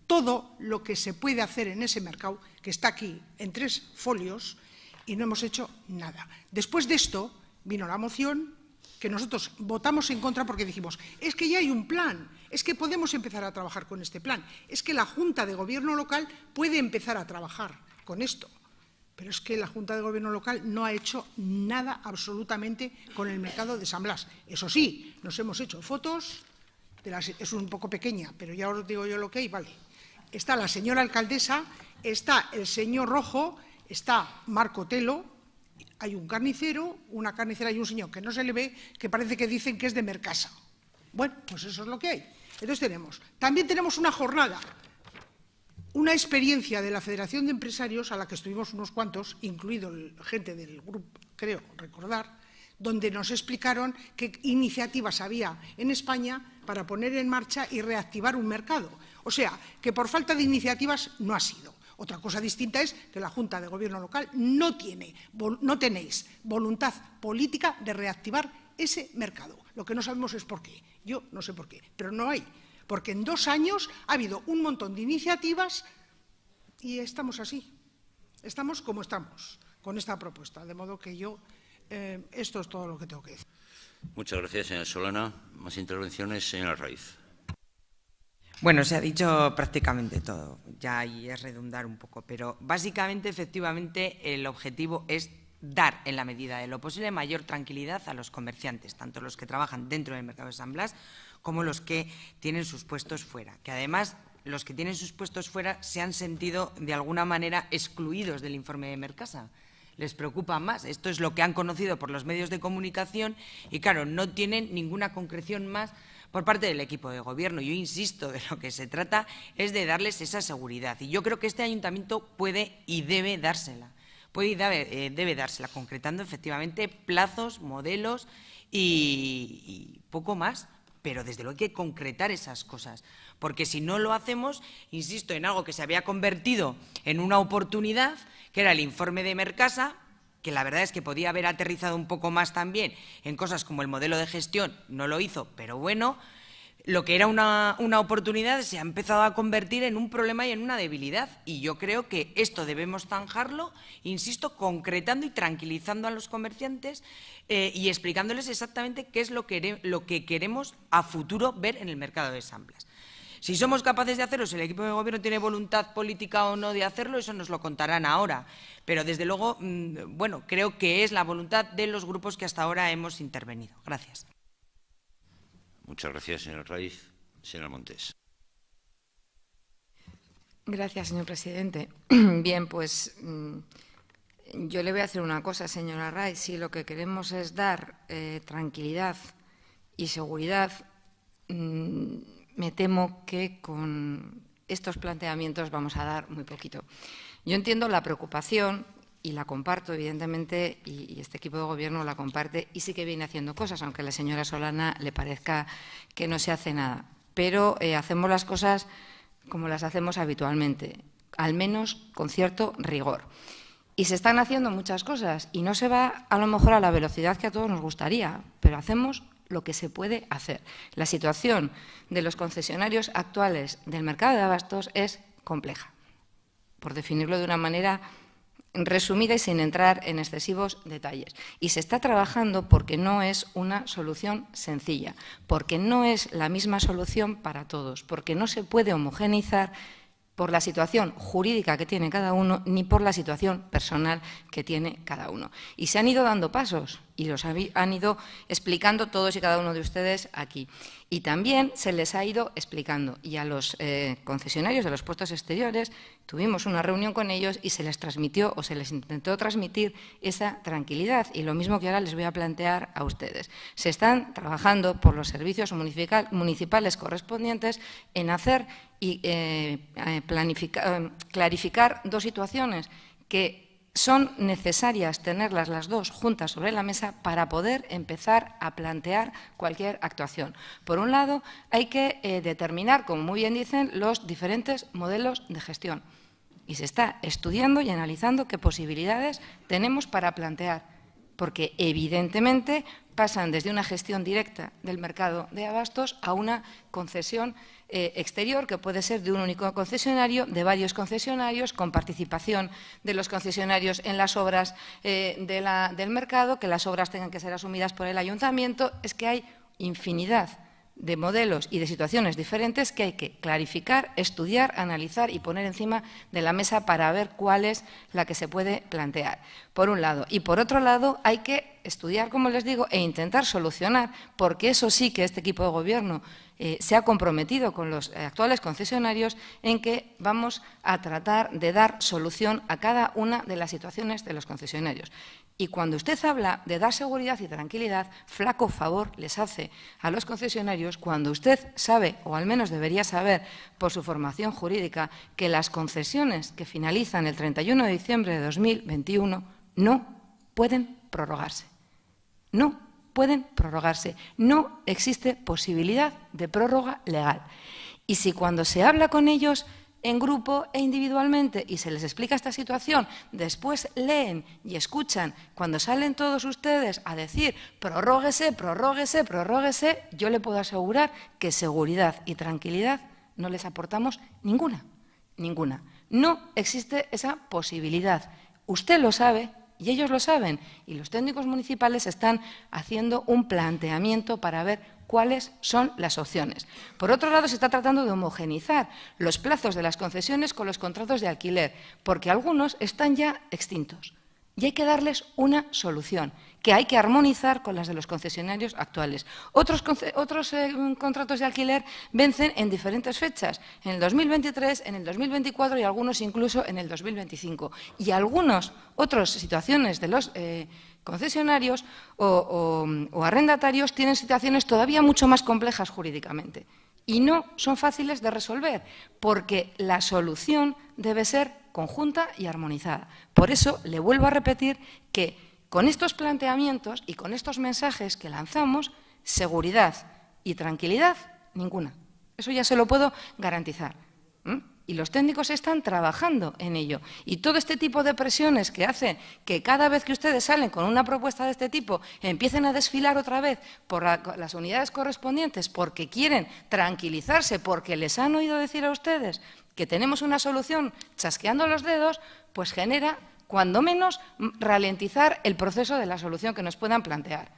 todo lo que se puede hacer en ese mercado, que está aquí en 3 folios, y no hemos hecho nada. Después de esto vino la moción, que nosotros votamos en contra porque dijimos, es que ya hay un plan, es que podemos empezar a trabajar con este plan, es que la Junta de Gobierno local puede empezar a trabajar con esto. Pero es que la Junta de Gobierno local no ha hecho nada absolutamente con el mercado de San Blas. Eso sí, nos hemos hecho fotos, es un poco pequeña, pero ya os digo yo lo que hay, vale. Está la señora alcaldesa, está el señor Rojo, está Marco Telo, hay un carnicero, una carnicera y un señor que no se le ve, que parece que dicen que es de Mercasa. Bueno, pues eso es lo que hay. Entonces también tenemos una jornada, una experiencia de la Federación de Empresarios, a la que estuvimos unos cuantos, incluido gente del grupo, creo recordar, donde nos explicaron qué iniciativas había en España para poner en marcha y reactivar un mercado. O sea, que por falta de iniciativas no ha sido. Otra cosa distinta es que la Junta de Gobierno local no tenéis voluntad política de reactivar ese mercado. Lo que no sabemos es por qué. Yo no sé por qué, pero no hay. Porque en 2 años ha habido un montón de iniciativas y estamos así. Estamos como estamos con esta propuesta. De modo que esto es todo lo que tengo que decir. Muchas gracias, señora Solana. Más intervenciones, señora Raiz. Bueno, se ha dicho prácticamente todo, ya y es redundar un poco, pero básicamente, efectivamente, el objetivo es dar, en la medida de lo posible, mayor tranquilidad a los comerciantes, tanto los que trabajan dentro del mercado de San Blas como los que tienen sus puestos fuera, que además los que tienen sus puestos fuera se han sentido de alguna manera excluidos del informe de Mercasa. Les preocupa más. Esto es lo que han conocido por los medios de comunicación y, claro, no tienen ninguna concreción más por parte del equipo de gobierno. Yo insisto, de lo que se trata es de darles esa seguridad. Y yo creo que este ayuntamiento puede y debe dársela. Debe dársela, concretando efectivamente plazos, modelos y poco más. Pero desde luego hay que concretar esas cosas. Porque si no lo hacemos, insisto, en algo que se había convertido en una oportunidad, que era el informe de Mercasa, que la verdad es que podía haber aterrizado un poco más también en cosas como el modelo de gestión, no lo hizo, pero bueno, lo que era una oportunidad se ha empezado a convertir en un problema y en una debilidad. Y yo creo que esto debemos zanjarlo, insisto, concretando y tranquilizando a los comerciantes y explicándoles exactamente qué es lo que queremos a futuro ver en el mercado de San Blas. Si somos capaces de hacerlo, si el equipo de gobierno tiene voluntad política o no de hacerlo, eso nos lo contarán ahora. Pero, desde luego, bueno, creo que es la voluntad de los grupos que hasta ahora hemos intervenido. Gracias. Muchas gracias, señora Raiz. Señora Montes. Gracias, señor presidente. Bien, pues yo le voy a hacer una cosa, señora Raiz. Si lo que queremos es dar tranquilidad y seguridad, me temo que con estos planteamientos vamos a dar muy poquito. Yo entiendo la preocupación y la comparto, evidentemente, y este equipo de gobierno la comparte y sí que viene haciendo cosas, aunque a la señora Solana le parezca que no se hace nada. Pero hacemos las cosas como las hacemos habitualmente, al menos con cierto rigor. Y se están haciendo muchas cosas y no se va a lo mejor a la velocidad que a todos nos gustaría, pero hacemos lo que se puede hacer. La situación de los concesionarios actuales del mercado de abastos es compleja, por definirlo de una manera resumida y sin entrar en excesivos detalles. Y se está trabajando porque no es una solución sencilla, porque no es la misma solución para todos, porque no se puede homogeneizar por la situación jurídica que tiene cada uno, ni por la situación personal que tiene cada uno. Y se han ido dando pasos, y los han ido explicando todos y cada uno de ustedes aquí. Y también se les ha ido explicando. Y a los concesionarios de los puestos exteriores tuvimos una reunión con ellos y se les transmitió o se les intentó transmitir esa tranquilidad. Y lo mismo que ahora les voy a plantear a ustedes. Se están trabajando por los servicios municipales correspondientes en hacer y clarificar dos situaciones que son necesarias tenerlas las dos juntas sobre la mesa para poder empezar a plantear cualquier actuación. Por un lado, hay que determinar, como muy bien dicen, los diferentes modelos de gestión. Y se está estudiando y analizando qué posibilidades tenemos para plantear, porque evidentemente pasan desde una gestión directa del mercado de abastos a una concesión exterior, que puede ser de un único concesionario, de varios concesionarios, con participación de los concesionarios en las obras del mercado, que las obras tengan que ser asumidas por el ayuntamiento. Es que hay infinidad de modelos y de situaciones diferentes que hay que clarificar, estudiar, analizar y poner encima de la mesa para ver cuál es la que se puede plantear, por un lado. Y por otro lado, hay que estudiar, como les digo, e intentar solucionar, porque eso sí que este equipo de gobierno se ha comprometido con los actuales concesionarios en que vamos a tratar de dar solución a cada una de las situaciones de los concesionarios. Y cuando usted habla de dar seguridad y tranquilidad, flaco favor les hace a los concesionarios cuando usted sabe, o al menos debería saber por su formación jurídica, que las concesiones que finalizan el 31 de diciembre de 2021 no pueden prorrogarse. No pueden prorrogarse. No existe posibilidad de prórroga legal. Y si cuando se habla con ellos en grupo e individualmente y se les explica esta situación, después leen y escuchan cuando salen todos ustedes a decir prorróguese, prorróguese, prorróguese, yo le puedo asegurar que seguridad y tranquilidad no les aportamos ninguna, ninguna. No existe esa posibilidad. Usted lo sabe y ellos lo saben, y los técnicos municipales están haciendo un planteamiento para ver cuáles son las opciones. Por otro lado, se está tratando de homogeneizar los plazos de las concesiones con los contratos de alquiler, porque algunos están ya extintos y hay que darles una solución, que hay que armonizar con las de los concesionarios actuales. Otros contratos de alquiler vencen en diferentes fechas, en el 2023, en el 2024 y algunos incluso en el 2025. Y otras situaciones de los concesionarios o arrendatarios tienen situaciones todavía mucho más complejas jurídicamente y no son fáciles de resolver, porque la solución debe ser conjunta y armonizada. Por eso le vuelvo a repetir que con estos planteamientos y con estos mensajes que lanzamos, seguridad y tranquilidad, ninguna. Eso ya se lo puedo garantizar. Y los técnicos están trabajando en ello. Y todo este tipo de presiones que hacen que cada vez que ustedes salen con una propuesta de este tipo empiecen a desfilar otra vez por las unidades correspondientes porque quieren tranquilizarse, porque les han oído decir a ustedes que tenemos una solución chasqueando los dedos, pues genera, cuando menos, ralentizar el proceso de la solución que nos puedan plantear.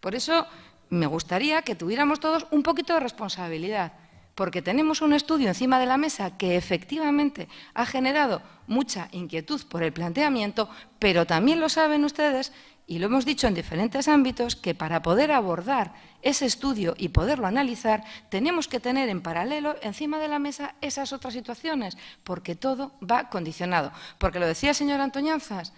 Por eso me gustaría que tuviéramos todos un poquito de responsabilidad, porque tenemos un estudio encima de la mesa que efectivamente ha generado mucha inquietud por el planteamiento, pero también lo saben ustedes, y lo hemos dicho en diferentes ámbitos, que para poder abordar ese estudio y poderlo analizar, tenemos que tener en paralelo encima de la mesa esas otras situaciones, porque todo va condicionado. Porque lo decía el señor Antoñanzas,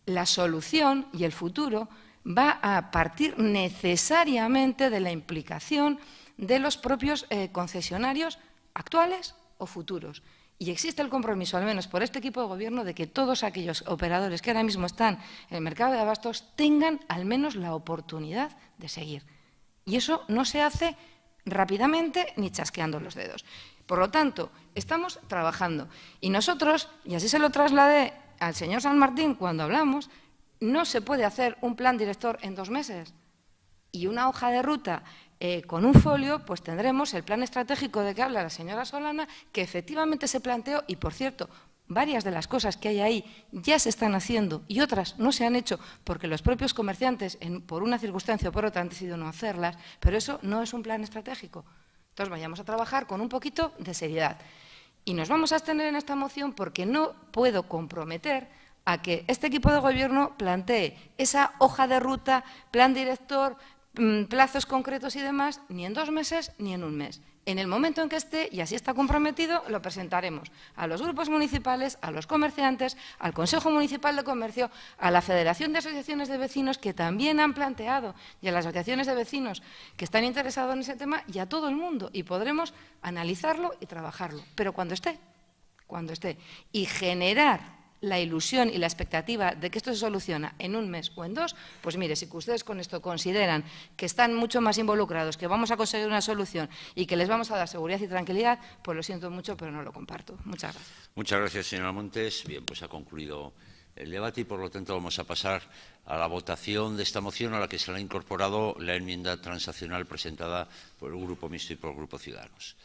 la solución y el futuro va a partir necesariamente de la implicación de los propios concesionarios actuales o futuros. Y existe el compromiso, al menos por este equipo de gobierno, de que todos aquellos operadores que ahora mismo están en el mercado de abastos tengan al menos la oportunidad de seguir. Y eso no se hace rápidamente ni chasqueando los dedos. Por lo tanto, estamos trabajando. Y nosotros, y así se lo trasladé al señor San Martín cuando hablamos, no se puede hacer un plan director en 2 meses. Y una hoja de ruta con un folio, pues tendremos el plan estratégico de que habla la señora Solana, que efectivamente se planteó, y por cierto, varias de las cosas que hay ahí ya se están haciendo y otras no se han hecho porque los propios comerciantes, por una circunstancia o por otra, han decidido no hacerlas, pero eso no es un plan estratégico. Entonces, vayamos a trabajar con un poquito de seriedad. Y nos vamos a abstener en esta moción porque no puedo comprometer a que este equipo de gobierno plantee esa hoja de ruta, plan director, plazos concretos y demás, ni en 2 meses ni en 1 mes. En el momento en que esté, y así está comprometido, lo presentaremos a los grupos municipales, a los comerciantes, al Consejo Municipal de Comercio, a la Federación de Asociaciones de Vecinos, que también han planteado, y a las asociaciones de vecinos que están interesados en ese tema, y a todo el mundo. Y podremos analizarlo y trabajarlo. Pero cuando esté. Y generar la ilusión y la expectativa de que esto se soluciona en 1 mes o en 2, pues mire, si ustedes con esto consideran que están mucho más involucrados, que vamos a conseguir una solución y que les vamos a dar seguridad y tranquilidad, pues lo siento mucho, pero no lo comparto. Muchas gracias. Muchas gracias, señora Montes. Bien, pues ha concluido el debate y, por lo tanto, vamos a pasar a la votación de esta moción, a la que se le ha incorporado la enmienda transaccional presentada por el Grupo Mixto y por el Grupo Ciudadanos.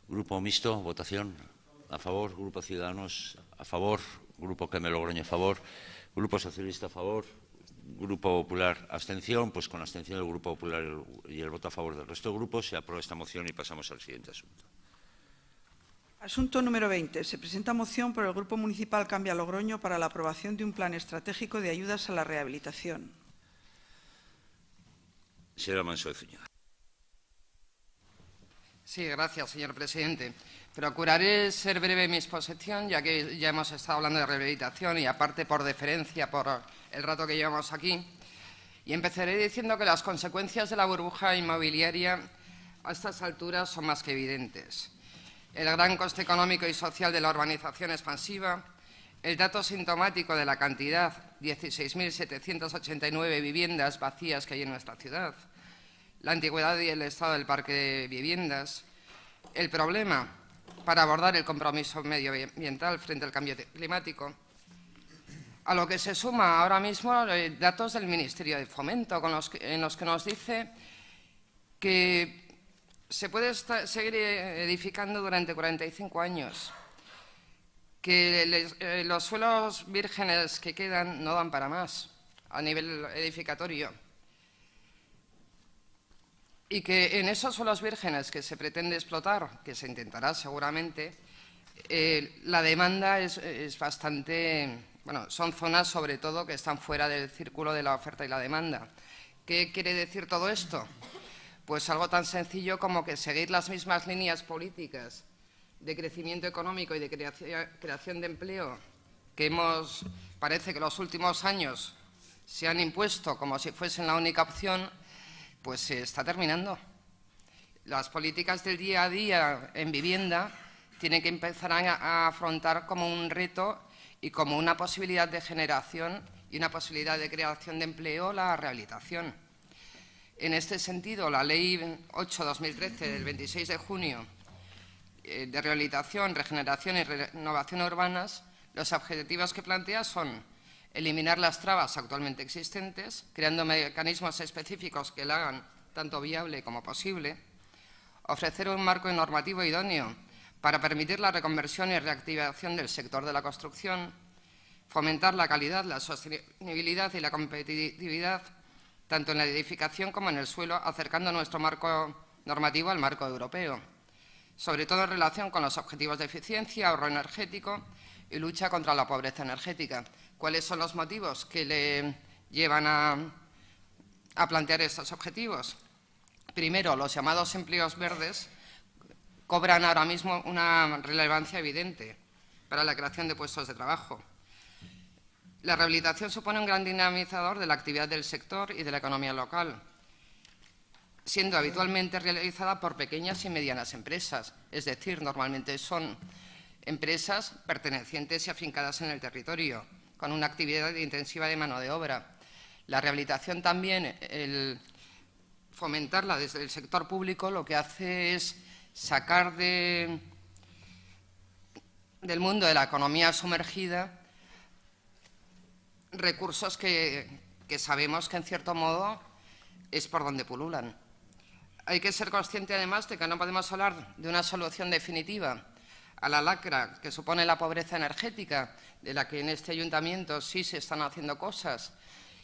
Grupo Mixto, votación. A favor. Grupo Ciudadanos, a favor. Grupo Queme Logroño, a favor. Grupo Socialista, a favor. Grupo Popular, abstención. Pues con la abstención del Grupo Popular y el voto a favor del resto de grupos se aprueba esta moción y pasamos al siguiente asunto. Asunto número 20. Se presenta moción por el Grupo Municipal Cambia Logroño para la aprobación de un plan estratégico de ayudas a la rehabilitación. Señora Manso de Zúñiga. Sí, gracias, señor presidente. Procuraré ser breve en mi exposición, ya que ya hemos estado hablando de rehabilitación y, aparte, por deferencia, por el rato que llevamos aquí. Y empezaré diciendo que las consecuencias de la burbuja inmobiliaria a estas alturas son más que evidentes. El gran coste económico y social de la urbanización expansiva, el dato sintomático de la cantidad, 16.789 viviendas vacías que hay en nuestra ciudad, la antigüedad y el estado del parque de viviendas, el problema para abordar el compromiso medioambiental frente al cambio climático, a lo que se suma ahora mismo datos del Ministerio de Fomento en los que nos dice que se puede seguir edificando durante 45 años, que los suelos vírgenes que quedan no dan para más a nivel edificatorio, y que en esos suelos vírgenes que se pretende explotar, que se intentará seguramente, la demanda es bastante... Bueno, son zonas sobre todo que están fuera del círculo de la oferta y la demanda. ¿Qué quiere decir todo esto? Pues algo tan sencillo como que seguir las mismas líneas políticas de crecimiento económico y de creación de empleo que parece que los últimos años se han impuesto como si fuesen la única opción, pues se está terminando. Las políticas del día a día en vivienda tienen que empezar a afrontar como un reto y como una posibilidad de generación y una posibilidad de creación de empleo la rehabilitación. En este sentido, la Ley 8/2013 del 26 de junio de rehabilitación, regeneración y renovación urbanas, los objetivos que plantea son eliminar las trabas actualmente existentes, creando mecanismos específicos que la hagan tanto viable como posible, ofrecer un marco normativo idóneo para permitir la reconversión y reactivación del sector de la construcción, fomentar la calidad, la sostenibilidad y la competitividad, tanto en la edificación como en el suelo, acercando nuestro marco normativo al marco europeo, sobre todo en relación con los objetivos de eficiencia, ahorro energético y lucha contra la pobreza energética. ¿Cuáles son los motivos que le llevan a plantear estos objetivos? Primero, los llamados empleos verdes cobran ahora mismo una relevancia evidente para la creación de puestos de trabajo. La rehabilitación supone un gran dinamizador de la actividad del sector y de la economía local. siendo habitualmente realizada por pequeñas y medianas empresas, es decir, normalmente son empresas pertenecientes y afincadas en el territorio, con una actividad intensiva de mano de obra. La rehabilitación también, el fomentarla desde el sector público, lo que hace es sacar del mundo de la economía sumergida recursos que sabemos que, en cierto modo, es por donde pululan. Hay que ser consciente, además, de que no podemos hablar de una solución definitiva a la lacra que supone la pobreza energética, de la que en este ayuntamiento sí se están haciendo cosas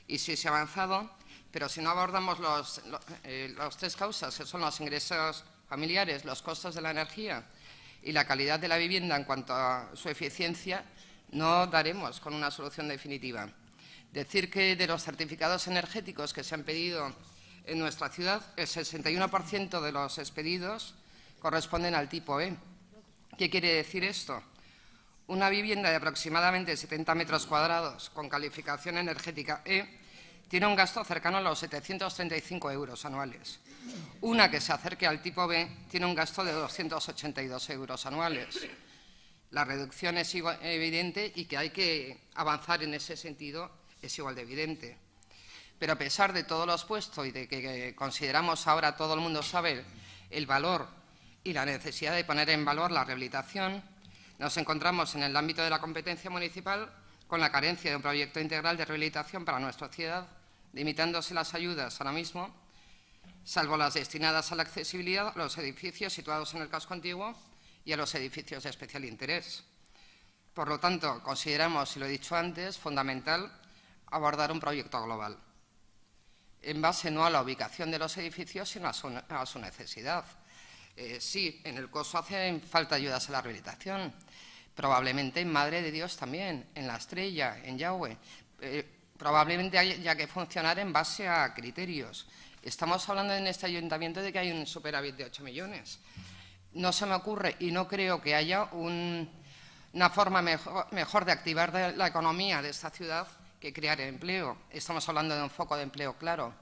y sí se ha avanzado, pero si no abordamos las tres causas, que son los ingresos familiares, los costos de la energía y la calidad de la vivienda en cuanto a su eficiencia, no daremos con una solución definitiva. Decir que de los certificados energéticos que se han pedido en nuestra ciudad, el 61% de los expedidos corresponden al tipo E. ¿Qué quiere decir esto? Una vivienda de aproximadamente 70 metros cuadrados con calificación energética E tiene un gasto cercano a los 735 euros anuales. Una que se acerque al tipo B tiene un gasto de 282 euros anuales. La reducción es evidente y que hay que avanzar en ese sentido es igual de evidente. Pero a pesar de todo lo expuesto y de que consideramos ahora, todo el mundo sabe, el valor y la necesidad de poner en valor la rehabilitación, nos encontramos en el ámbito de la competencia municipal con la carencia de un proyecto integral de rehabilitación para nuestra ciudad, limitándose las ayudas ahora mismo, salvo las destinadas a la accesibilidad, a los edificios situados en el casco antiguo y a los edificios de especial interés. Por lo tanto, consideramos, y lo he dicho antes, fundamental abordar un proyecto global, en base no a la ubicación de los edificios, sino a su necesidad. Sí, en el Coso hacen falta ayudas a la rehabilitación, probablemente en Madre de Dios también, en La Estrella, en Yahweh. Probablemente haya que funcionar en base a criterios. Estamos hablando en este ayuntamiento de que hay un superávit de 8 millones. No se me ocurre y no creo que haya una forma mejor de activar la economía de esta ciudad que crear empleo. Estamos hablando de un foco de empleo claro.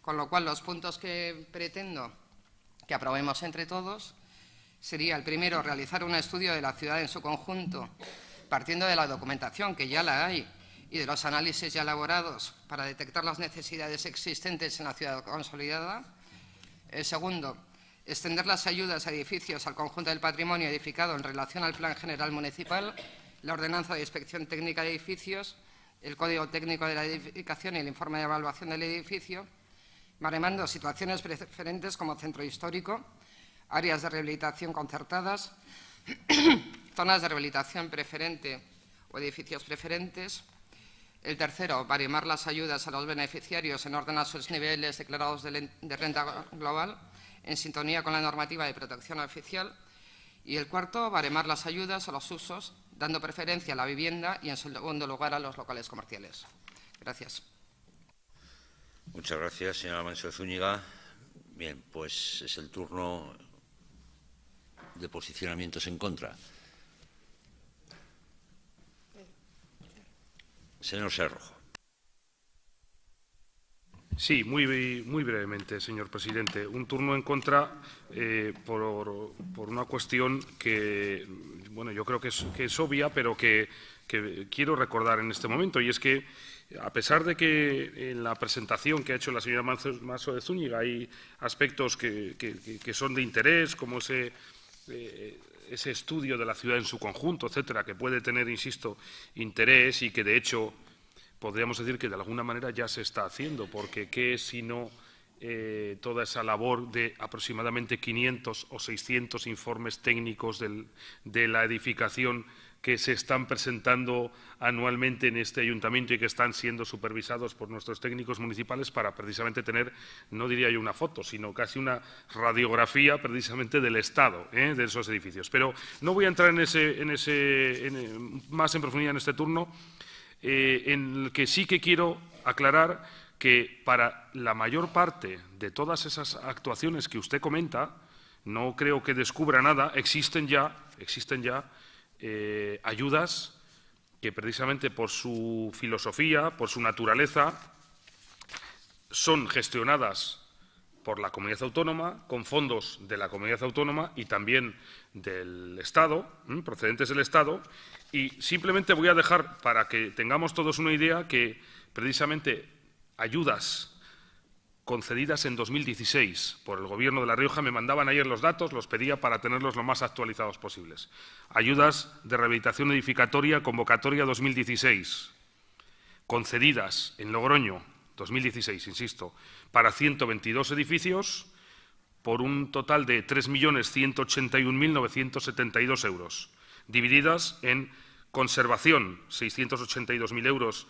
Con lo cual, los puntos que pretendo que aprobemos entre todos sería, el primero, realizar un estudio de la ciudad en su conjunto, partiendo de la documentación, que ya la hay, y de los análisis ya elaborados para detectar las necesidades existentes en la ciudad consolidada. El segundo, extender las ayudas a edificios al conjunto del patrimonio edificado en relación al Plan General Municipal, la Ordenanza de Inspección Técnica de Edificios, el Código Técnico de la Edificación y el Informe de Evaluación del Edificio, baremando situaciones preferentes como centro histórico, áreas de rehabilitación concertadas, zonas de rehabilitación preferente o edificios preferentes. El tercero, baremar las ayudas a los beneficiarios en orden a sus niveles declarados de renta global, en sintonía con la normativa de protección oficial. Y el cuarto, baremar las ayudas a los usos, dando preferencia a la vivienda y, en segundo lugar, a los locales comerciales. Gracias. Muchas gracias, señora Manso de Zúñiga. Bien, pues es el turno de posicionamientos en contra. Señor Serrojo. Sí, muy brevemente, señor presidente. Un turno en contra por una cuestión que, bueno, yo creo que es obvia, pero que quiero recordar en este momento, y es que, a pesar de que en la presentación que ha hecho la señora Manso de Zúñiga hay aspectos que son de interés, como ese estudio de la ciudad en su conjunto, etcétera, que puede tener, insisto, interés y que, de hecho, podríamos decir que de alguna manera ya se está haciendo, porque ¿qué es sino toda esa labor de aproximadamente 500 o 600 informes técnicos de la edificación que se están presentando anualmente en este ayuntamiento y que están siendo supervisados por nuestros técnicos municipales para precisamente tener, no diría yo una foto, sino casi una radiografía precisamente del estado de esos edificios? Pero no voy a entrar más en profundidad en este turno, en el que sí que quiero aclarar que para la mayor parte de todas esas actuaciones que usted comenta, no creo que descubra nada, existen ya ayudas que precisamente por su filosofía, por su naturaleza, son gestionadas por la comunidad autónoma, con fondos de la comunidad autónoma y también del Estado, procedentes del Estado. Y simplemente voy a dejar, para que tengamos todos una idea, que precisamente ayudas concedidas en 2016 por el Gobierno de La Rioja, me mandaban ayer los datos, los pedía para tenerlos lo más actualizados posibles. Ayudas de rehabilitación edificatoria, convocatoria 2016, concedidas en Logroño, 2016, insisto, para 122 edificios, por un total de 3.181.972 euros, divididas en conservación, 682.000 euros,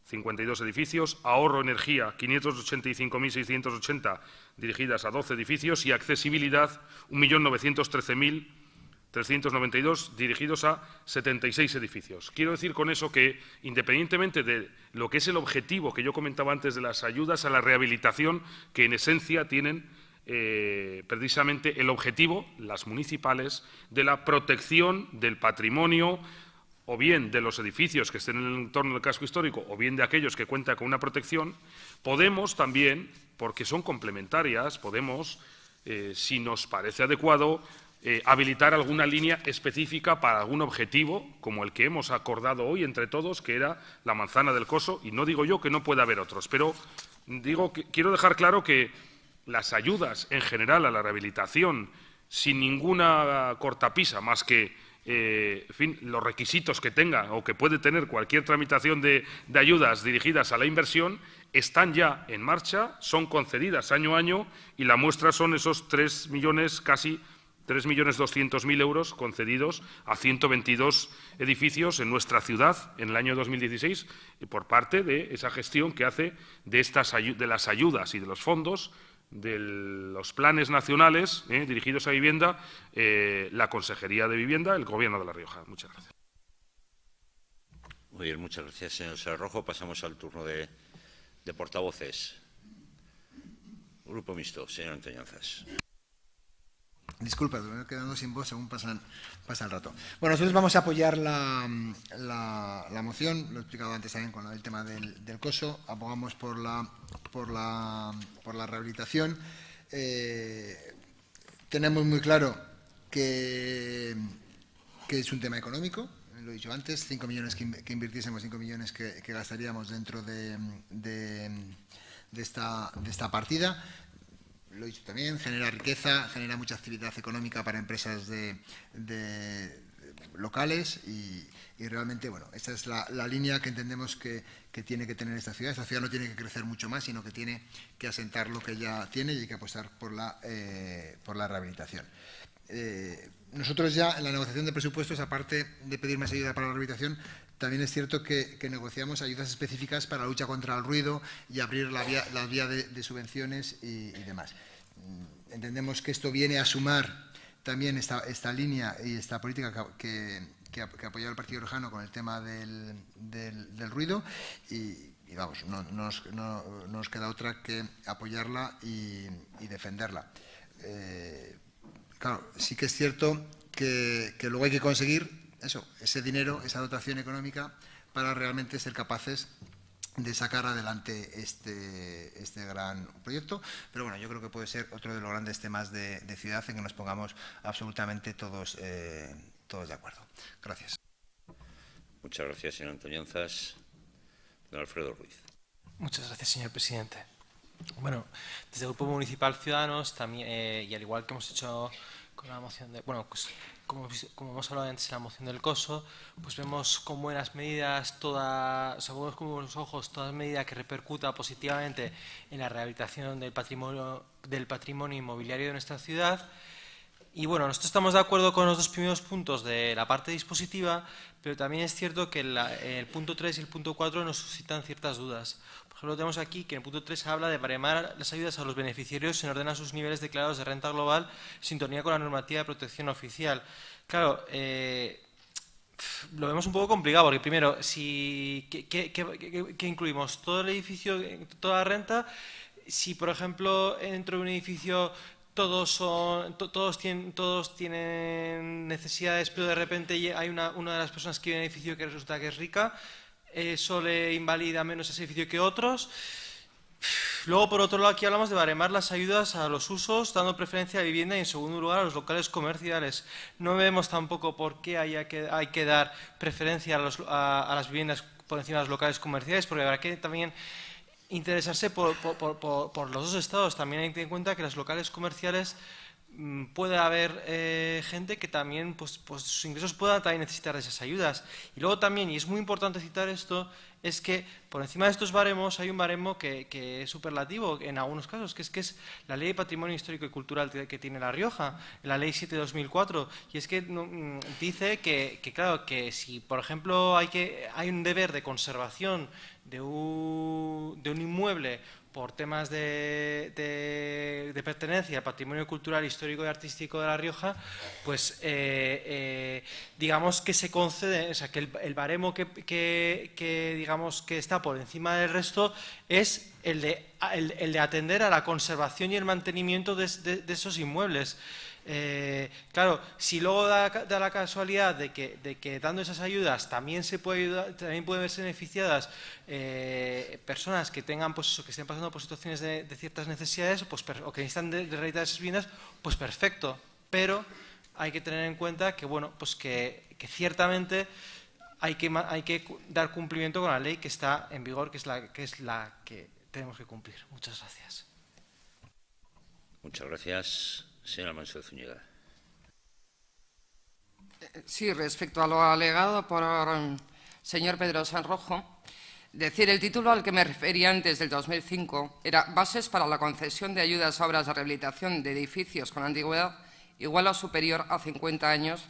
52 edificios, ahorro energía, 585.680 dirigidas a 12 edificios y accesibilidad, 1.913.392 dirigidos a 76 edificios. Quiero decir con eso que, independientemente de lo que es el objetivo que yo comentaba antes de las ayudas a la rehabilitación, que en esencia tienen precisamente el objetivo, las municipales, de la protección del patrimonio, o bien de los edificios que estén en el entorno del casco histórico, o bien de aquellos que cuentan con una protección, podemos también, porque son complementarias, podemos, si nos parece adecuado, habilitar alguna línea específica para algún objetivo, como el que hemos acordado hoy entre todos, que era la manzana del Coso, y no digo yo que no pueda haber otros, pero quiero dejar claro que las ayudas en general a la rehabilitación, sin ninguna cortapisa más que en fin, los requisitos que tenga o que puede tener cualquier tramitación de ayudas dirigidas a la inversión, están ya en marcha, son concedidas año a año y la muestra son esos 3 millones, casi 3.200.000 euros concedidos a 122 edificios en nuestra ciudad en el año 2016 por parte de esa gestión que hace de las ayudas y de los fondos de los planes nacionales dirigidos a vivienda, la Consejería de Vivienda, el Gobierno de La Rioja. Muchas gracias. Muy bien, muchas gracias, señor Serrojo. Pasamos al turno de portavoces. Grupo Mixto, señor Antoñanzas. Disculpa, me voy quedando sin voz según pasa el rato. Bueno, nosotros vamos a apoyar la moción, lo he explicado antes también con el tema del Coso, abogamos por la rehabilitación. Tenemos muy claro que es un tema económico, lo he dicho antes, 5 millones que invirtiésemos, 5 millones que gastaríamos dentro de esta partida. Lo he dicho también, genera riqueza, genera mucha actividad económica para empresas locales y realmente, bueno, esta es la línea que entendemos que tiene que tener esta ciudad. Esta ciudad no tiene que crecer mucho más, sino que tiene que asentar lo que ya tiene y hay que apostar por la rehabilitación. Nosotros ya en la negociación de presupuestos, aparte de pedir más ayuda para la rehabilitación, también es cierto que negociamos ayudas específicas para la lucha contra el ruido y abrir la vía de subvenciones y demás. Entendemos que esto viene a sumar también esta línea y esta política que apoyaba el Partido Riojano con el tema del ruido y vamos, no nos queda otra que apoyarla y defenderla. Claro, sí que es cierto que luego hay que conseguir ese dinero, esa dotación económica para realmente ser capaces de sacar adelante este gran proyecto. Pero bueno, yo creo que puede ser otro de los grandes temas de ciudad en que nos pongamos absolutamente todos de acuerdo. Gracias. Muchas gracias, señor Antoñanzas. Don Alfredo Ruiz. Muchas gracias, señor presidente. Bueno, desde el Grupo Municipal Ciudadanos, también, y al igual que hemos hecho con la moción de... Bueno, pues como hemos hablado antes en la moción del Coso, pues vemos con buenas medidas vemos con buenos ojos toda medida que repercuta positivamente en la rehabilitación del patrimonio inmobiliario de nuestra ciudad. Y bueno, nosotros estamos de acuerdo con los dos primeros puntos de la parte dispositiva, pero también es cierto que el punto 3 y el punto 4 nos suscitan ciertas dudas. Por ejemplo, tenemos aquí que en el punto 3 habla de baremar las ayudas a los beneficiarios en orden a sus niveles declarados de renta global, en sintonía con la normativa de protección oficial. Claro, lo vemos un poco complicado, porque primero, ¿qué incluimos? ¿Todo el edificio, toda la renta? Si, por ejemplo, dentro de un edificio todos tienen necesidades, pero de repente hay una de las personas que vive en el edificio que resulta que es rica, eso le invalida menos ese edificio que otros. Luego, por otro lado, aquí hablamos de baremar las ayudas a los usos, dando preferencia a la vivienda y, en segundo lugar, a los locales comerciales. No vemos tampoco por qué hay que dar preferencia a las viviendas por encima de los locales comerciales, porque habrá que también interesarse por los dos estados. También hay que tener en cuenta que los locales comerciales puede haber gente que también, pues sus ingresos puedan también necesitar de esas ayudas. Y luego también, y es muy importante citar esto, es que por encima de estos baremos hay un baremo que es superlativo en algunos casos, que es la Ley de Patrimonio Histórico y Cultural que tiene La Rioja, la Ley 7/2004, y es que dice que claro, que si por ejemplo hay un deber de conservación de un inmueble por temas de pertenencia al patrimonio cultural, histórico y artístico de La Rioja, pues digamos que se concede, o sea, que el baremo que digamos que está por encima del resto es el de atender a la conservación y el mantenimiento de esos inmuebles. Claro, si luego da la casualidad de que dando esas ayudas también pueden verse beneficiadas personas que tengan, pues eso, que estén pasando por situaciones de ciertas necesidades, pues, o que necesitan de realizar esas viviendas, pues perfecto. Pero hay que tener en cuenta que bueno, pues que ciertamente hay que dar cumplimiento con la ley que está en vigor, que es la que tenemos que cumplir. Muchas gracias. Muchas gracias. Señora Manso de Zúñiga. Sí, respecto a lo alegado por señor Pedro Sanrojo, decir, el título al que me refería antes del 2005 era Bases para la concesión de ayudas a obras de rehabilitación de edificios con antigüedad igual o superior a 50 años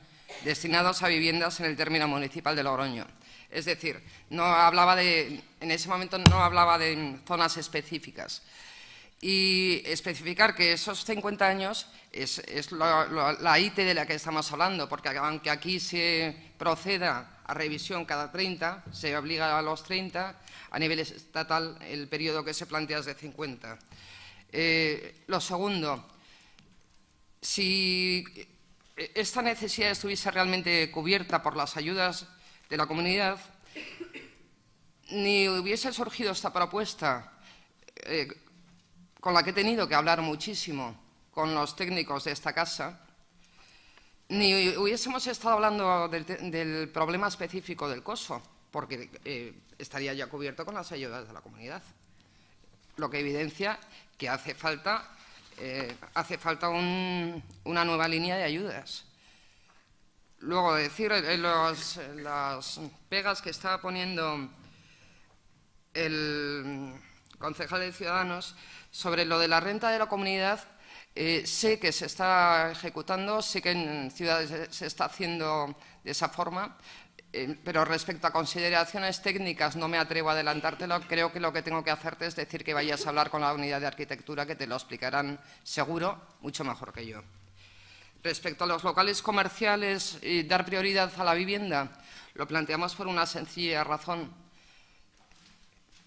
destinados a viviendas en el término municipal de Logroño. Es decir, en ese momento no hablaba de zonas específicas. Y especificar que esos 50 años es la IT de la que estamos hablando, porque aunque aquí se proceda a revisión cada 30, se obliga a los 30, a nivel estatal el periodo que se plantea es de 50. Lo segundo, si esta necesidad estuviese realmente cubierta por las ayudas de la comunidad, ni hubiese surgido esta propuesta con la que he tenido que hablar muchísimo con los técnicos de esta casa, ni hubiésemos estado hablando del problema específico del coso, porque estaría ya cubierto con las ayudas de la comunidad. Lo que evidencia que hace falta una nueva línea de ayudas. Luego, decir las pegas que estaba poniendo el concejal de Ciudadanos sobre lo de la renta de la comunidad, sé que se está ejecutando, sé que en ciudades se está haciendo de esa forma, pero respecto a consideraciones técnicas no me atrevo a adelantártelo. Creo que lo que tengo que hacerte es decir que vayas a hablar con la unidad de arquitectura, que te lo explicarán seguro mucho mejor que yo. Respecto a los locales comerciales y dar prioridad a la vivienda, lo planteamos por una sencilla razón.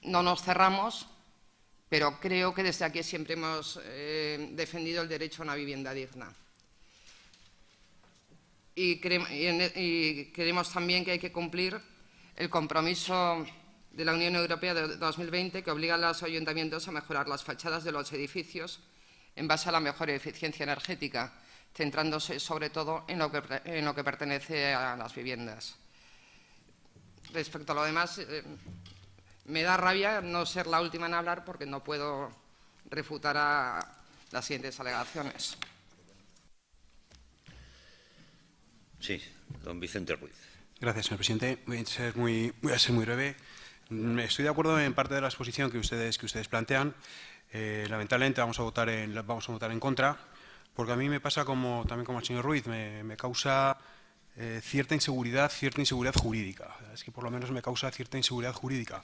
No nos cerramos, pero creo que desde aquí siempre hemos defendido el derecho a una vivienda digna. Y creemos también que hay que cumplir el compromiso de la Unión Europea de 2020, que obliga a los ayuntamientos a mejorar las fachadas de los edificios en base a la mejor eficiencia energética, centrándose sobre todo en lo que pertenece a las viviendas. Respecto a lo demás, me da rabia no ser la última en hablar porque no puedo refutar a las siguientes alegaciones. Sí, don Vicente Ruiz. Gracias, señor presidente. Voy a ser muy breve. Estoy de acuerdo en parte de la exposición que ustedes plantean. Lamentablemente vamos a votar en contra, porque a mí me pasa también como al señor Ruiz, me causa cierta inseguridad jurídica. Es que por lo menos me causa cierta inseguridad jurídica.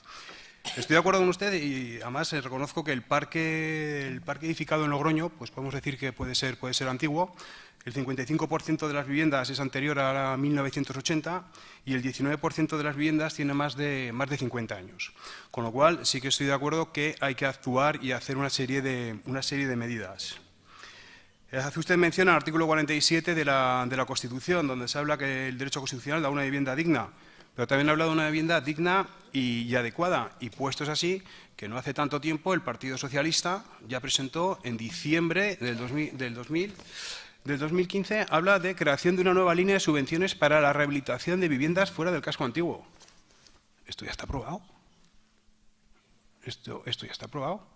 Estoy de acuerdo con usted y además reconozco que el parque edificado en Logroño, pues podemos decir que puede ser antiguo. El 55% de las viviendas es anterior a 1980 y el 19% de las viviendas tiene más de 50 años. Con lo cual sí que estoy de acuerdo que hay que actuar y hacer una serie de medidas. Hace usted mención al artículo 47 de la Constitución, donde se habla que el derecho constitucional da una vivienda digna. pero también habla de una vivienda digna y adecuada. Y puestos así, que no hace tanto tiempo el Partido Socialista ya presentó en diciembre del 2015, habla de creación de una nueva línea de subvenciones para la rehabilitación de viviendas fuera del casco antiguo. Esto ya está aprobado. Esto ya está aprobado.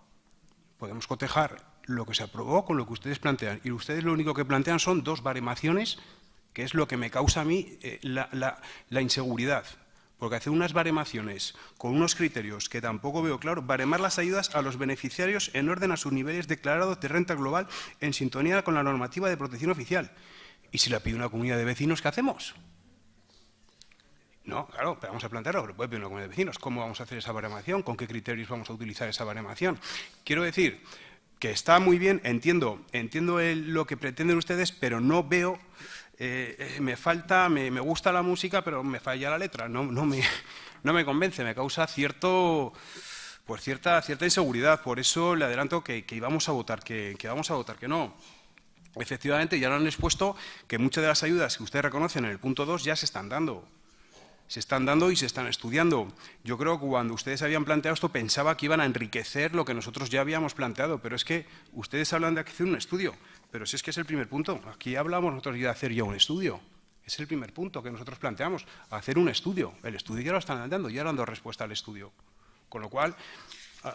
Podemos cotejar lo que se aprobó con lo que ustedes plantean. Y ustedes lo único que plantean son dos baremaciones, que es lo que me causa a mí la inseguridad. Porque hacer unas baremaciones con unos criterios que tampoco veo claro, baremar las ayudas a los beneficiarios en orden a sus niveles declarados de renta global en sintonía con la normativa de protección oficial. ¿Y si la pide una comunidad de vecinos, qué hacemos? No, claro, pero vamos a plantearlo, lo puede pedir una comunidad de vecinos. ¿Cómo vamos a hacer esa baremación? ¿Con qué criterios vamos a utilizar esa baremación? Quiero decir que está muy bien, entiendo lo que pretenden ustedes, pero no veo... me gusta la música, pero me falla la letra, no me convence, me causa cierta inseguridad. Por eso le adelanto que íbamos a votar que no. Efectivamente, ya lo han expuesto que muchas de las ayudas que ustedes reconocen en el punto 2 ya se están dando. Se están dando y se están estudiando. Yo creo que cuando ustedes habían planteado esto pensaba que iban a enriquecer lo que nosotros ya habíamos planteado, pero es que ustedes hablan de hacer un estudio, pero si es que es el primer punto. Aquí hablamos nosotros de hacer ya un estudio. Es el primer punto que nosotros planteamos, hacer un estudio. El estudio ya lo están dando, ya dando respuesta al estudio. Con lo cual,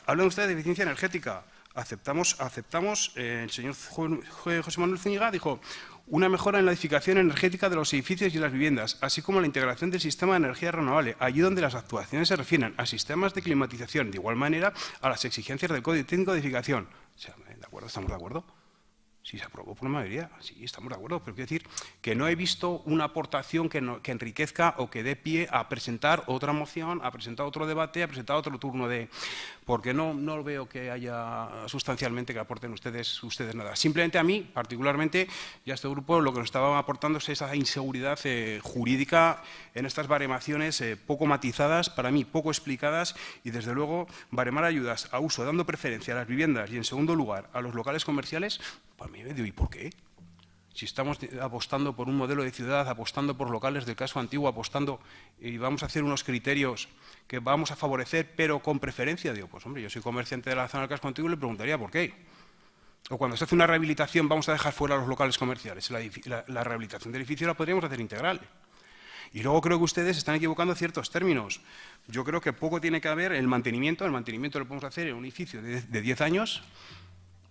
hablan ustedes de eficiencia energética. Aceptamos, el señor José Manuel Zúñiga dijo, una mejora en la edificación energética de los edificios y las viviendas, así como la integración del sistema de energía renovable, allí donde las actuaciones se refieren a sistemas de climatización, de igual manera a las exigencias del Código Técnico de Edificación. O sea, ¿de acuerdo? ¿Estamos de acuerdo? Sí, se aprobó por una mayoría, sí, estamos de acuerdo, pero quiero decir que no he visto una aportación que enriquezca o que dé pie a presentar otra moción, a presentar otro debate, a presentar otro turno de... Porque no veo que haya sustancialmente que aporten ustedes nada. Simplemente a mí, particularmente, y a este grupo, lo que nos estaba aportando es esa inseguridad jurídica en estas baremaciones poco matizadas, para mí poco explicadas, y desde luego baremar ayudas a uso dando preferencia a las viviendas y en segundo lugar a los locales comerciales. Para mí me digo, ¿y por qué? Si estamos apostando por un modelo de ciudad, apostando por locales del casco antiguo, apostando y vamos a hacer unos criterios que vamos a favorecer, pero con preferencia, digo, pues hombre, yo soy comerciante de la zona del casco antiguo y le preguntaría por qué. O cuando se hace una rehabilitación, vamos a dejar fuera los locales comerciales. La rehabilitación del edificio la podríamos hacer integral. Y luego creo que ustedes están equivocando ciertos términos. Yo creo que poco tiene que haber el mantenimiento lo podemos hacer en un edificio de 10 años,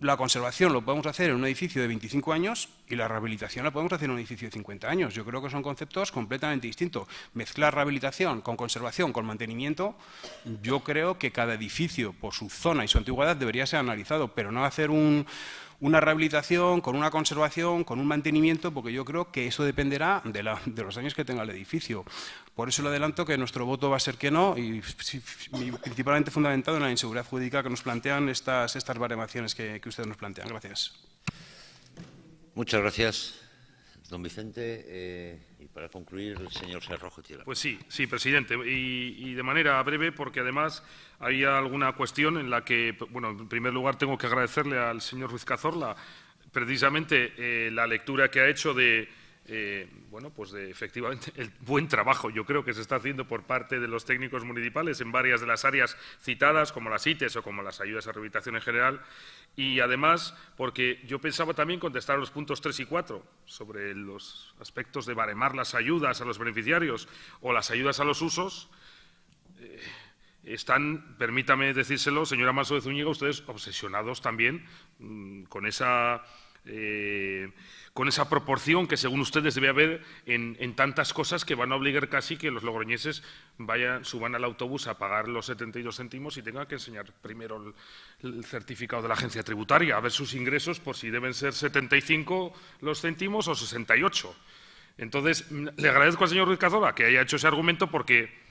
la conservación lo podemos hacer en un edificio de 25 años y la rehabilitación la podemos hacer en un edificio de 50 años. Yo creo que son conceptos completamente distintos. Mezclar rehabilitación con conservación, con mantenimiento, yo creo que cada edificio, por su zona y su antigüedad, debería ser analizado, pero no hacer una rehabilitación con una conservación, con un mantenimiento, porque yo creo que eso dependerá de los años que tenga el edificio. Por eso le adelanto que nuestro voto va a ser que no, y principalmente fundamentado en la inseguridad jurídica que nos plantean estas baremaciones que ustedes nos plantean. Gracias. Muchas gracias, don Vicente. Y para concluir, el señor Serrojo Tiela. Pues sí, presidente, y de manera breve, porque además hay alguna cuestión en la que, bueno, en primer lugar tengo que agradecerle al señor Ruiz Cazorla precisamente la lectura que ha hecho de efectivamente el buen trabajo, yo creo que se está haciendo por parte de los técnicos municipales en varias de las áreas citadas, como las ITES o como las ayudas a rehabilitación en general, y además porque yo pensaba también contestar a los puntos 3 y 4 sobre los aspectos de baremar las ayudas a los beneficiarios o las ayudas a los usos. Están, permítame decírselo, señora Manso de Zúñiga, ustedes obsesionados también con esa proporción que según ustedes debe haber en tantas cosas que van a obligar casi que los logroñeses suban al autobús a pagar los 72 céntimos y tengan que enseñar primero el certificado de la agencia tributaria, a ver sus ingresos por si deben ser 75 los céntimos o 68. Entonces, le agradezco al señor Ruiz Cazorla que haya hecho ese argumento porque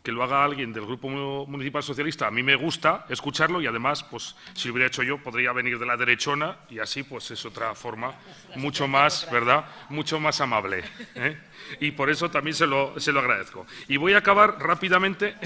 que lo haga alguien del Grupo Municipal Socialista, a mí me gusta escucharlo y además, pues si lo hubiera hecho yo, podría venir de la derechona y así pues es otra forma mucho más, ¿verdad?, mucho más amable, ¿eh? Y por eso también se lo agradezco. Y voy a acabar rápidamente,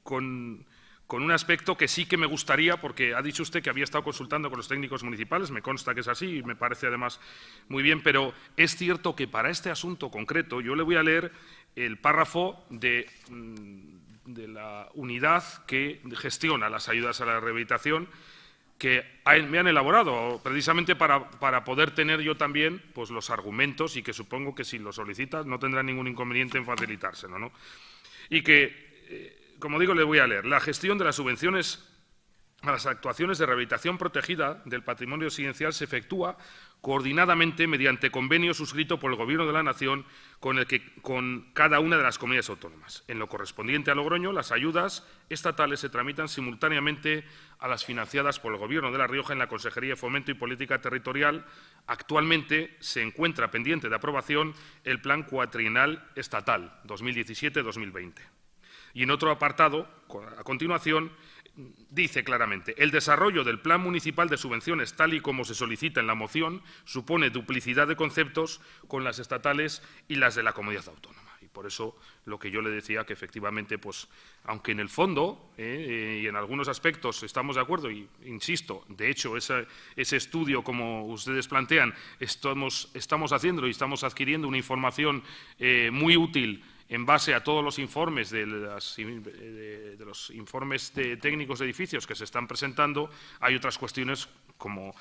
con con un aspecto que sí que me gustaría, porque ha dicho usted que había estado consultando con los técnicos municipales, me consta que es así y me parece además muy bien, pero es cierto que para este asunto concreto yo le voy a leer el párrafo de la unidad que gestiona las ayudas a la rehabilitación, que me han elaborado precisamente para poder tener yo también pues, los argumentos, y que supongo que si lo solicitas no tendrá ningún inconveniente en facilitárselo, ¿no? Y que, como digo, le voy a leer. La gestión de las subvenciones a las actuaciones de rehabilitación protegida del patrimonio residencial se efectúa coordinadamente mediante convenio suscrito por el Gobierno de la Nación con cada una de las comunidades autónomas. En lo correspondiente a Logroño, las ayudas estatales se tramitan simultáneamente a las financiadas por el Gobierno de La Rioja en la Consejería de Fomento y Política Territorial. Actualmente se encuentra pendiente de aprobación el Plan Cuatrienal Estatal 2017-2020. Y en otro apartado, a continuación, dice claramente: el desarrollo del Plan Municipal de Subvenciones, tal y como se solicita en la moción, supone duplicidad de conceptos con las estatales y las de la comunidad autónoma. Y por eso lo que yo le decía, que efectivamente, pues, aunque en el fondo y en algunos aspectos estamos de acuerdo, y insisto, de hecho, ese estudio, como ustedes plantean, estamos haciendo y estamos adquiriendo una información muy útil en base a todos los informes de los informes técnicos de edificios que se están presentando. Hay otras cuestiones, como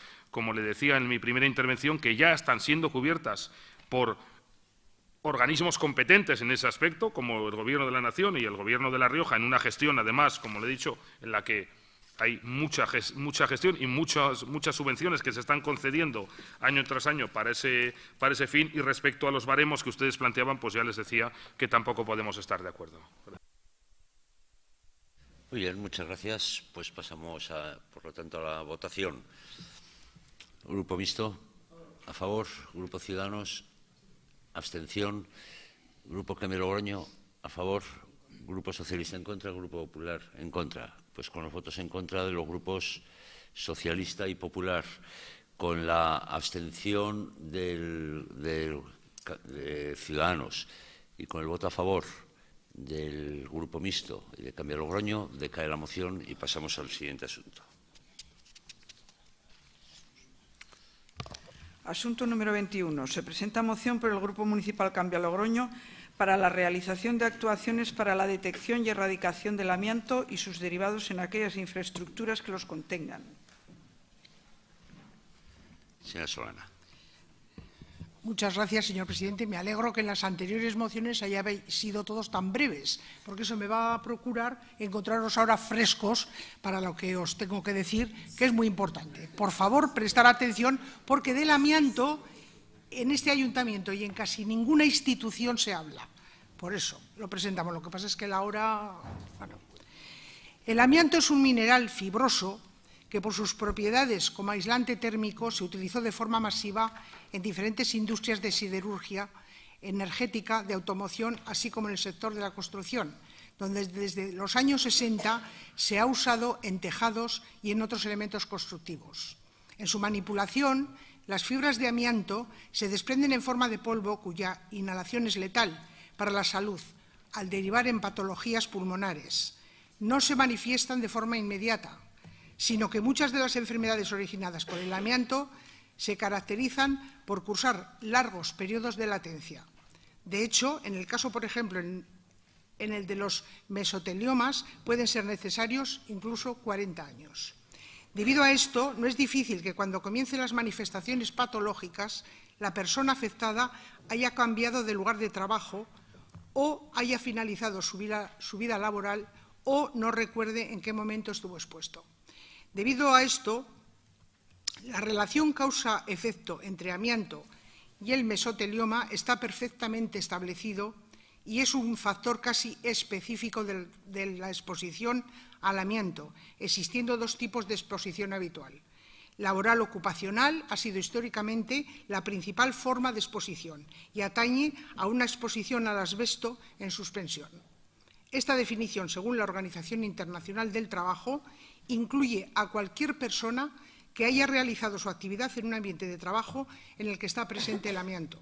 le decía en mi primera intervención, que ya están siendo cubiertas por organismos competentes en ese aspecto, como el Gobierno de la Nación y el Gobierno de La Rioja, en una gestión, además, como le he dicho, en la que hay mucha gestión y muchas subvenciones que se están concediendo año tras año para ese fin. Y respecto a los baremos que ustedes planteaban, pues ya les decía que tampoco podemos estar de acuerdo. Muy bien, muchas gracias. Pues pasamos, por lo tanto, a la votación. Grupo Mixto, a favor. Grupo Ciudadanos, abstención. Grupo Cambio Logroño, a favor. Grupo Socialista en contra. Grupo Popular en contra. Pues con los votos en contra de los grupos Socialista y Popular, con la abstención de Ciudadanos y con el voto a favor del Grupo Mixto y de Cambio Logroño, decae la moción y pasamos al siguiente asunto. Asunto número 21. Se presenta moción por el Grupo Municipal Cambio Logroño para la realización de actuaciones para la detección y erradicación del amianto y sus derivados en aquellas infraestructuras que los contengan. Señora Solana. Muchas gracias, señor presidente. Me alegro que en las anteriores mociones hayáis sido todos tan breves, porque eso me va a procurar encontraros ahora frescos para lo que os tengo que decir, que es muy importante. Por favor, prestar atención, porque del amianto en este ayuntamiento y en casi ninguna institución se habla. Por eso lo presentamos. Lo que pasa es que la hora... Bueno. El amianto es un mineral fibroso que por sus propiedades como aislante térmico se utilizó de forma masiva en diferentes industrias de siderurgia, energética, de automoción, así como en el sector de la construcción, donde desde los años 60 se ha usado en tejados y en otros elementos constructivos. En su manipulación, las fibras de amianto se desprenden en forma de polvo cuya inhalación es letal para la salud, al derivar en patologías pulmonares. No se manifiestan de forma inmediata, sino que muchas de las enfermedades originadas por el amianto se caracterizan por cursar largos periodos de latencia. De hecho, en el caso, por ejemplo, en el de los mesoteliomas, pueden ser necesarios incluso 40 años. Debido a esto, no es difícil que cuando comiencen las manifestaciones patológicas, la persona afectada haya cambiado de lugar de trabajo o haya finalizado su vida laboral o no recuerde en qué momento estuvo expuesto. Debido a esto, la relación causa-efecto entre amianto y el mesotelioma está perfectamente establecido y es un factor casi específico de la exposición al amianto, existiendo dos tipos de exposición habitual. Laboral ocupacional ha sido históricamente la principal forma de exposición y atañe a una exposición al asbesto en suspensión. Esta definición, según la Organización Internacional del Trabajo, incluye a cualquier persona que haya realizado su actividad en un ambiente de trabajo en el que está presente el amianto.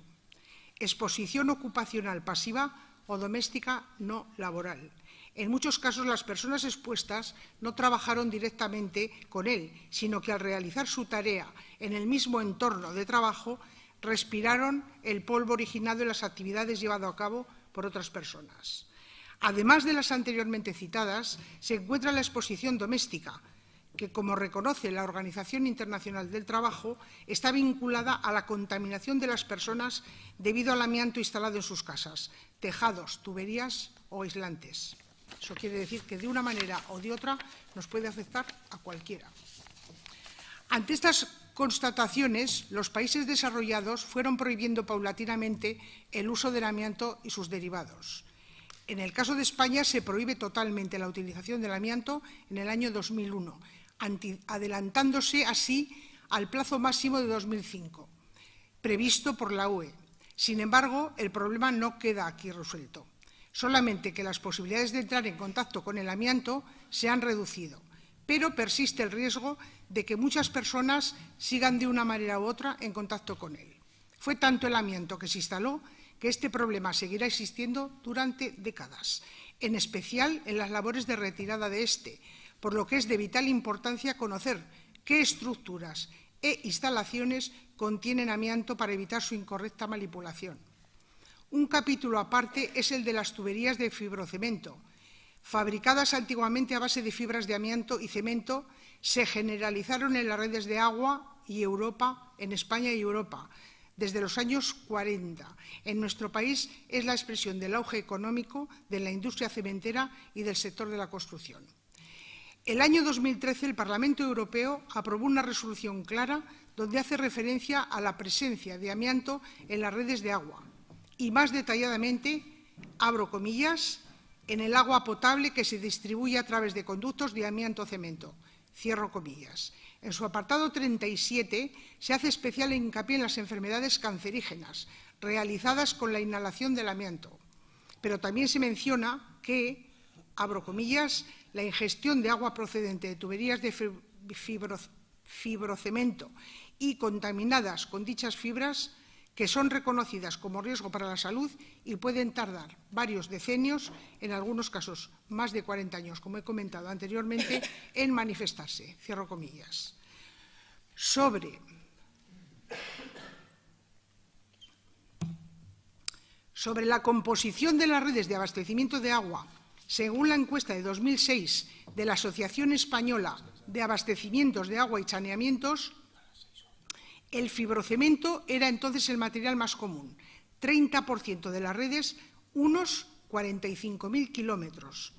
Exposición ocupacional pasiva o doméstica no laboral. En muchos casos, las personas expuestas no trabajaron directamente con él, sino que al realizar su tarea en el mismo entorno de trabajo, respiraron el polvo originado en las actividades llevadas a cabo por otras personas. Además de las anteriormente citadas, se encuentra la exposición doméstica, que, como reconoce la Organización Internacional del Trabajo, está vinculada a la contaminación de las personas debido al amianto instalado en sus casas, tejados, tuberías o aislantes. Eso quiere decir que de una manera o de otra nos puede afectar a cualquiera. Ante estas constataciones, los países desarrollados fueron prohibiendo paulatinamente el uso del amianto y sus derivados. En el caso de España se prohíbe totalmente la utilización del amianto en el año 2001, adelantándose así al plazo máximo de 2005, previsto por la UE. Sin embargo, el problema no queda aquí resuelto, solamente que las posibilidades de entrar en contacto con el amianto se han reducido, pero persiste el riesgo de que muchas personas sigan de una manera u otra en contacto con él. Fue tanto el amianto que se instaló que este problema seguirá existiendo durante décadas, en especial en las labores de retirada de este, por lo que es de vital importancia conocer qué estructuras e instalaciones contienen amianto para evitar su incorrecta manipulación. Un capítulo aparte es el de las tuberías de fibrocemento. Fabricadas antiguamente a base de fibras de amianto y cemento, se generalizaron en las redes de agua y Europa, en España y Europa, desde los años 40. En nuestro país es la expresión del auge económico de la industria cementera y del sector de la construcción. El año 2013 el Parlamento Europeo aprobó una resolución clara donde hace referencia a la presencia de amianto en las redes de agua y más detalladamente, abro comillas, en el agua potable que se distribuye a través de conductos de amianto-cemento, cierro comillas. En su apartado 37 se hace especial hincapié en las enfermedades cancerígenas realizadas con la inhalación del amianto, pero también se menciona que, abro comillas, la ingestión de agua procedente de tuberías de fibrocemento y contaminadas con dichas fibras, que son reconocidas como riesgo para la salud y pueden tardar varios decenios, en algunos casos más de 40 años, como he comentado anteriormente, en manifestarse. Cierro comillas. Sobre la composición de las redes de abastecimiento de agua, según la encuesta de 2006 de la Asociación Española de Abastecimientos de Agua y Saneamientos, el fibrocemento era entonces el material más común, 30% de las redes, unos 45.000 kilómetros.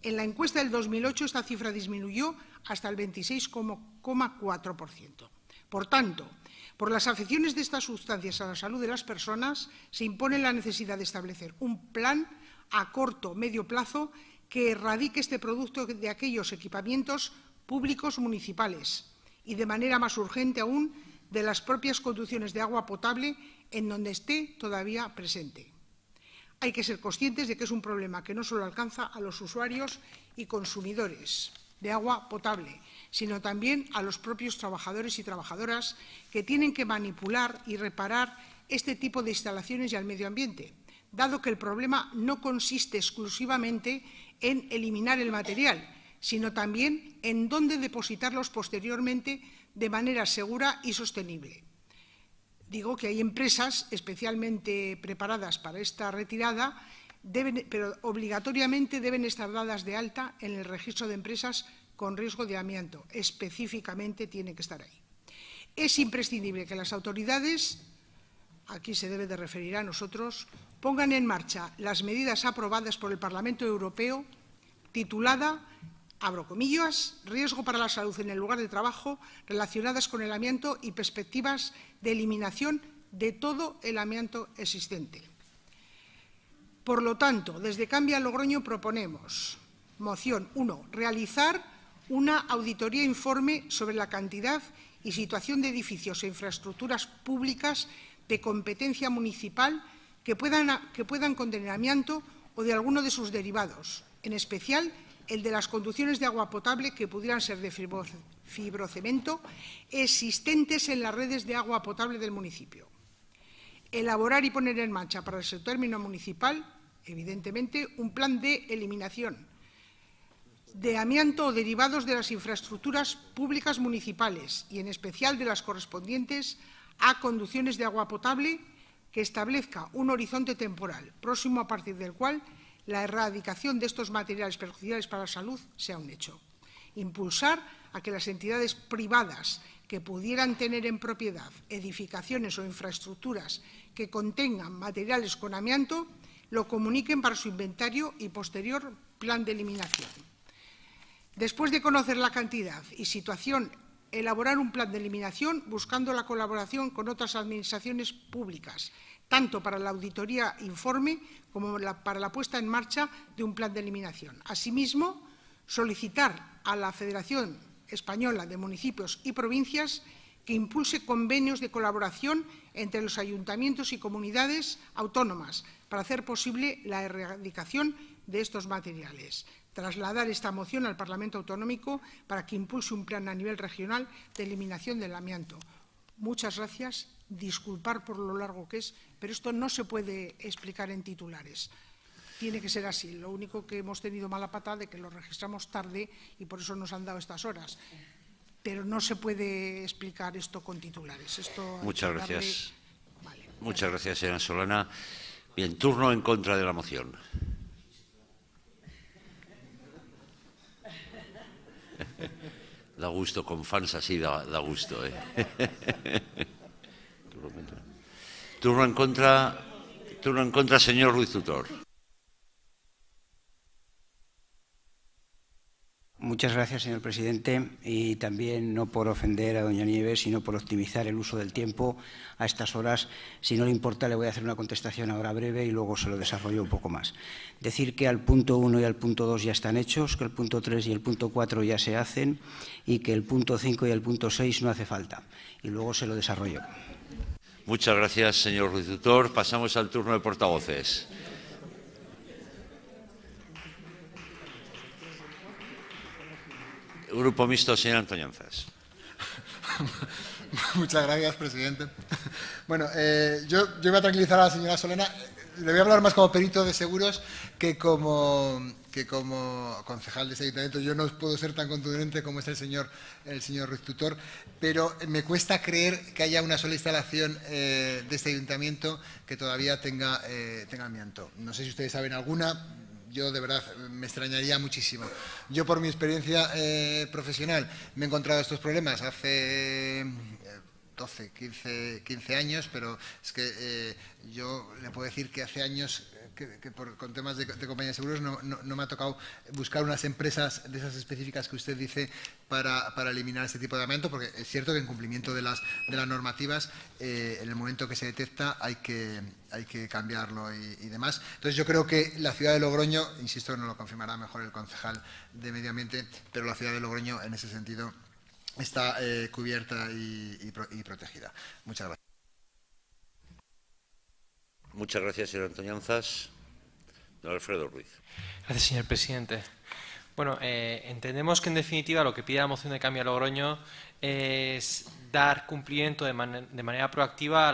En la encuesta del 2008 esta cifra disminuyó hasta el 26,4%. Por tanto, por las afecciones de estas sustancias a la salud de las personas, se impone la necesidad de establecer un plan a corto o medio plazo que erradique este producto de aquellos equipamientos públicos municipales y, de manera más urgente aún, de las propias conducciones de agua potable en donde esté todavía presente. Hay que ser conscientes de que es un problema que no solo alcanza a los usuarios y consumidores de agua potable, sino también a los propios trabajadores y trabajadoras que tienen que manipular y reparar este tipo de instalaciones y al medio ambiente, dado que el problema no consiste exclusivamente en eliminar el material, sino también en dónde depositarlos posteriormente de manera segura y sostenible. Digo que hay empresas especialmente preparadas para esta retirada, pero obligatoriamente deben estar dadas de alta en el registro de empresas con riesgo de amianto. Específicamente tiene que estar ahí. Es imprescindible que las autoridades, aquí se debe de referir a nosotros, pongan en marcha las medidas aprobadas por el Parlamento Europeo, titulada, abro comillas, riesgo para la salud en el lugar de trabajo relacionadas con el amianto y perspectivas de eliminación de todo el amianto existente. Por lo tanto, desde Cambia Logroño proponemos, moción 1, realizar una auditoría informe sobre la cantidad y situación de edificios e infraestructuras públicas de competencia municipal que puedan contener amianto o de alguno de sus derivados, en especial el de las conducciones de agua potable que pudieran ser de fibrocemento existentes en las redes de agua potable del municipio. Elaborar y poner en marcha para el sector municipal, evidentemente, un plan de eliminación, de amianto o derivados de las infraestructuras públicas municipales y, en especial, de las correspondientes a conducciones de agua potable, que establezca un horizonte temporal próximo a partir del cual la erradicación de estos materiales perjudiciales para la salud sea un hecho. Impulsar a que las entidades privadas que pudieran tener en propiedad edificaciones o infraestructuras que contengan materiales con amianto lo comuniquen para su inventario y posterior plan de eliminación. Después de conocer la cantidad y situación, elaborar un plan de eliminación buscando la colaboración con otras administraciones públicas, tanto para la auditoría informe como para la puesta en marcha de un plan de eliminación. Asimismo, solicitar a la Federación Española de Municipios y Provincias que impulse convenios de colaboración entre los ayuntamientos y comunidades autónomas para hacer posible la erradicación de estos materiales. Trasladar esta moción al Parlamento Autonómico para que impulse un plan a nivel regional de eliminación del amianto. Muchas gracias. Disculpar por lo largo que es, pero esto no se puede explicar en titulares. Tiene que ser así. Lo único que hemos tenido mala pata de que lo registramos tarde y por eso nos han dado estas horas. Pero no se puede explicar esto con titulares. Muchas gracias. Vale, muchas gracias, señora Solana. Bien, turno en contra de la moción. Da gusto, con fans así da gusto. Turno en contra, señor Ruiz Tutor. Muchas gracias, señor presidente, y también no por ofender a doña Nieves, sino por optimizar el uso del tiempo a estas horas. Si no le importa, le voy a hacer una contestación ahora breve y luego se lo desarrollo un poco más. Decir que al punto 1 y al punto 2 ya están hechos, que el punto 3 y el punto 4 ya se hacen y que el punto 5 y el punto 6 no hace falta. Y luego se lo desarrollo. Muchas gracias, señor Ruiz Tutor. Pasamos al turno de portavoces. Grupo Mixto, señor Antoñanzas. Muchas gracias, presidente. Bueno, yo voy a tranquilizar a la señora Solana. Le voy a hablar más como perito de seguros que como concejal de ese ayuntamiento. Yo no puedo ser tan contundente como es el señor Ruiz Tutor, pero me cuesta creer que haya una sola instalación de este ayuntamiento que todavía tenga amianto. No sé si ustedes saben alguna. Yo, de verdad, me extrañaría muchísimo. Yo, por mi experiencia profesional, me he encontrado estos problemas hace 12, 15 años, pero es que yo le puedo decir que hace años con temas de compañía de seguros no me ha tocado buscar unas empresas de esas específicas que usted dice para eliminar este tipo de amianto, porque es cierto que en cumplimiento de las normativas, en el momento que se detecta hay que cambiarlo y demás. Entonces yo creo que la ciudad de Logroño, insisto que nos lo confirmará mejor el concejal de Medio Ambiente, pero la ciudad de Logroño en ese sentido está cubierta y protegida. Muchas gracias. Muchas gracias, señor Antoñanzas. Don Alfredo Ruiz. Gracias, señor presidente. Bueno, entendemos que en definitiva lo que pide la moción de cambio a Logroño es dar cumplimiento de manera proactiva a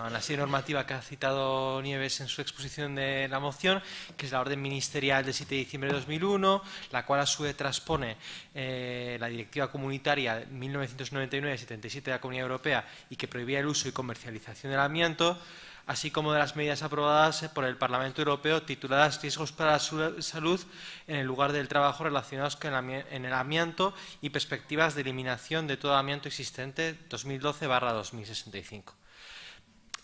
la serie normativa que ha citado Nieves en su exposición de la moción, que es la orden ministerial del 7 de diciembre de 2001, la cual a su vez transpone la directiva comunitaria 1999-77 de la Comunidad Europea y que prohibía el uso y comercialización del amianto, así como de las medidas aprobadas por el Parlamento Europeo tituladas Riesgos para la salud en el lugar del trabajo relacionados con el amianto y perspectivas de eliminación de todo amianto existente 2012/2065.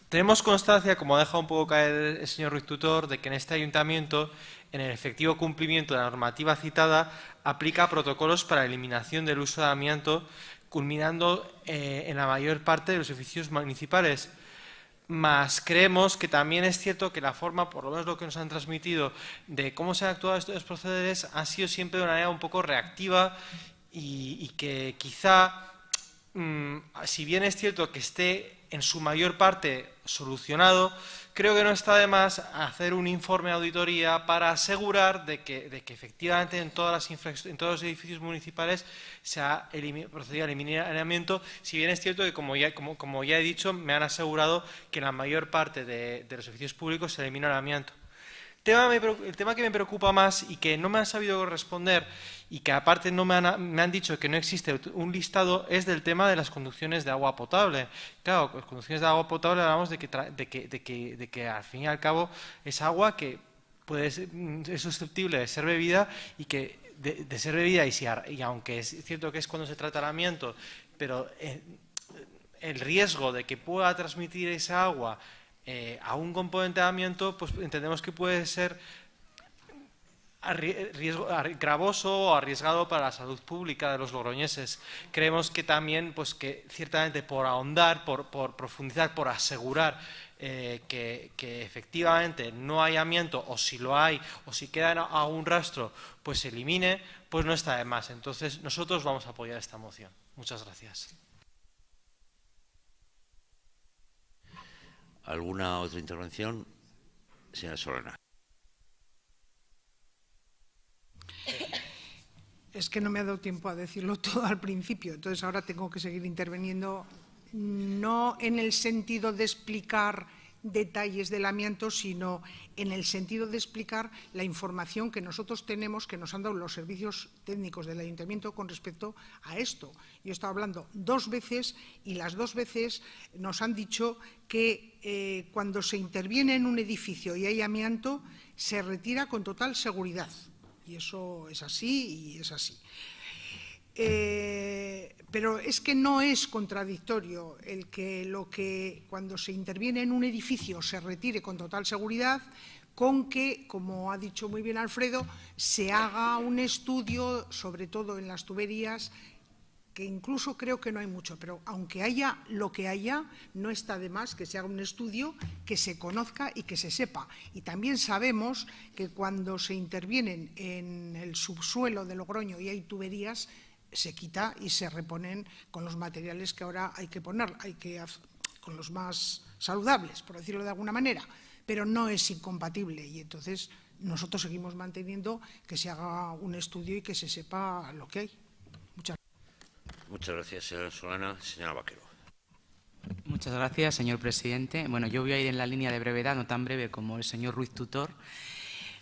Tenemos constancia, como ha dejado un poco caer el señor Ruiz Tutor, de que en este ayuntamiento, en el efectivo cumplimiento de la normativa citada, aplica protocolos para la eliminación del uso de amianto, culminando en la mayor parte de los edificios municipales. Más creemos que también es cierto que la forma, por lo menos lo que nos han transmitido, de cómo se han actuado estos procederes ha sido siempre de una manera un poco reactiva y que quizá, si bien es cierto que esté en su mayor parte solucionado, creo que no está de más hacer un informe de auditoría para asegurar de que efectivamente en todos los edificios municipales se ha procedido al eliminamiento, si bien es cierto que, como ya he dicho, me han asegurado que en la mayor parte de los edificios públicos se elimina el amianto. El tema que me preocupa más y que no me han sabido responder y que aparte no me han dicho que no existe un listado es del tema de las conducciones de agua potable. Claro, las conducciones de agua potable hablamos de que al fin y al cabo es agua que es susceptible de ser bebida y que de ser bebida y aunque es cierto que es cuando se trata el amianto, pero el riesgo de que pueda transmitir esa agua a un componente de amianto, pues entendemos que puede ser gravoso o arriesgado para la salud pública de los logroñeses. Creemos que también, pues que ciertamente por ahondar, por profundizar, por asegurar que efectivamente no hay amianto, o si lo hay, o si queda a un rastro, pues se elimine, pues no está de más. Entonces nosotros vamos a apoyar esta moción. Muchas gracias. ¿Alguna otra intervención? Señora Solana. Es que no me ha dado tiempo a decirlo todo al principio, entonces ahora tengo que seguir interviniendo, no en el sentido de explicar detalles del amianto, sino en el sentido de explicar la información que nosotros tenemos, que nos han dado los servicios técnicos del Ayuntamiento con respecto a esto. Yo he estado hablando 2 veces y las 2 veces nos han dicho que cuando se interviene en un edificio y hay amianto, se retira con total seguridad. Y eso es así y es así. Pero es que no es contradictorio el que cuando se interviene en un edificio se retire con total seguridad con que, como ha dicho muy bien Alfredo, se haga un estudio, sobre todo en las tuberías, que incluso creo que no hay mucho, pero aunque haya lo que haya, no está de más que se haga un estudio, que se conozca y que se sepa. Y también sabemos que cuando se intervienen en el subsuelo de Logroño y hay tuberías, se quita y se reponen con los materiales que ahora hay que poner, con los más saludables, por decirlo de alguna manera, pero no es incompatible y entonces nosotros seguimos manteniendo que se haga un estudio y que se sepa lo que hay. Muchas gracias, señora Solana. Señora Vaquero. Muchas gracias, señor presidente. Bueno, yo voy a ir en la línea de brevedad, no tan breve como el señor Ruiz Tutor.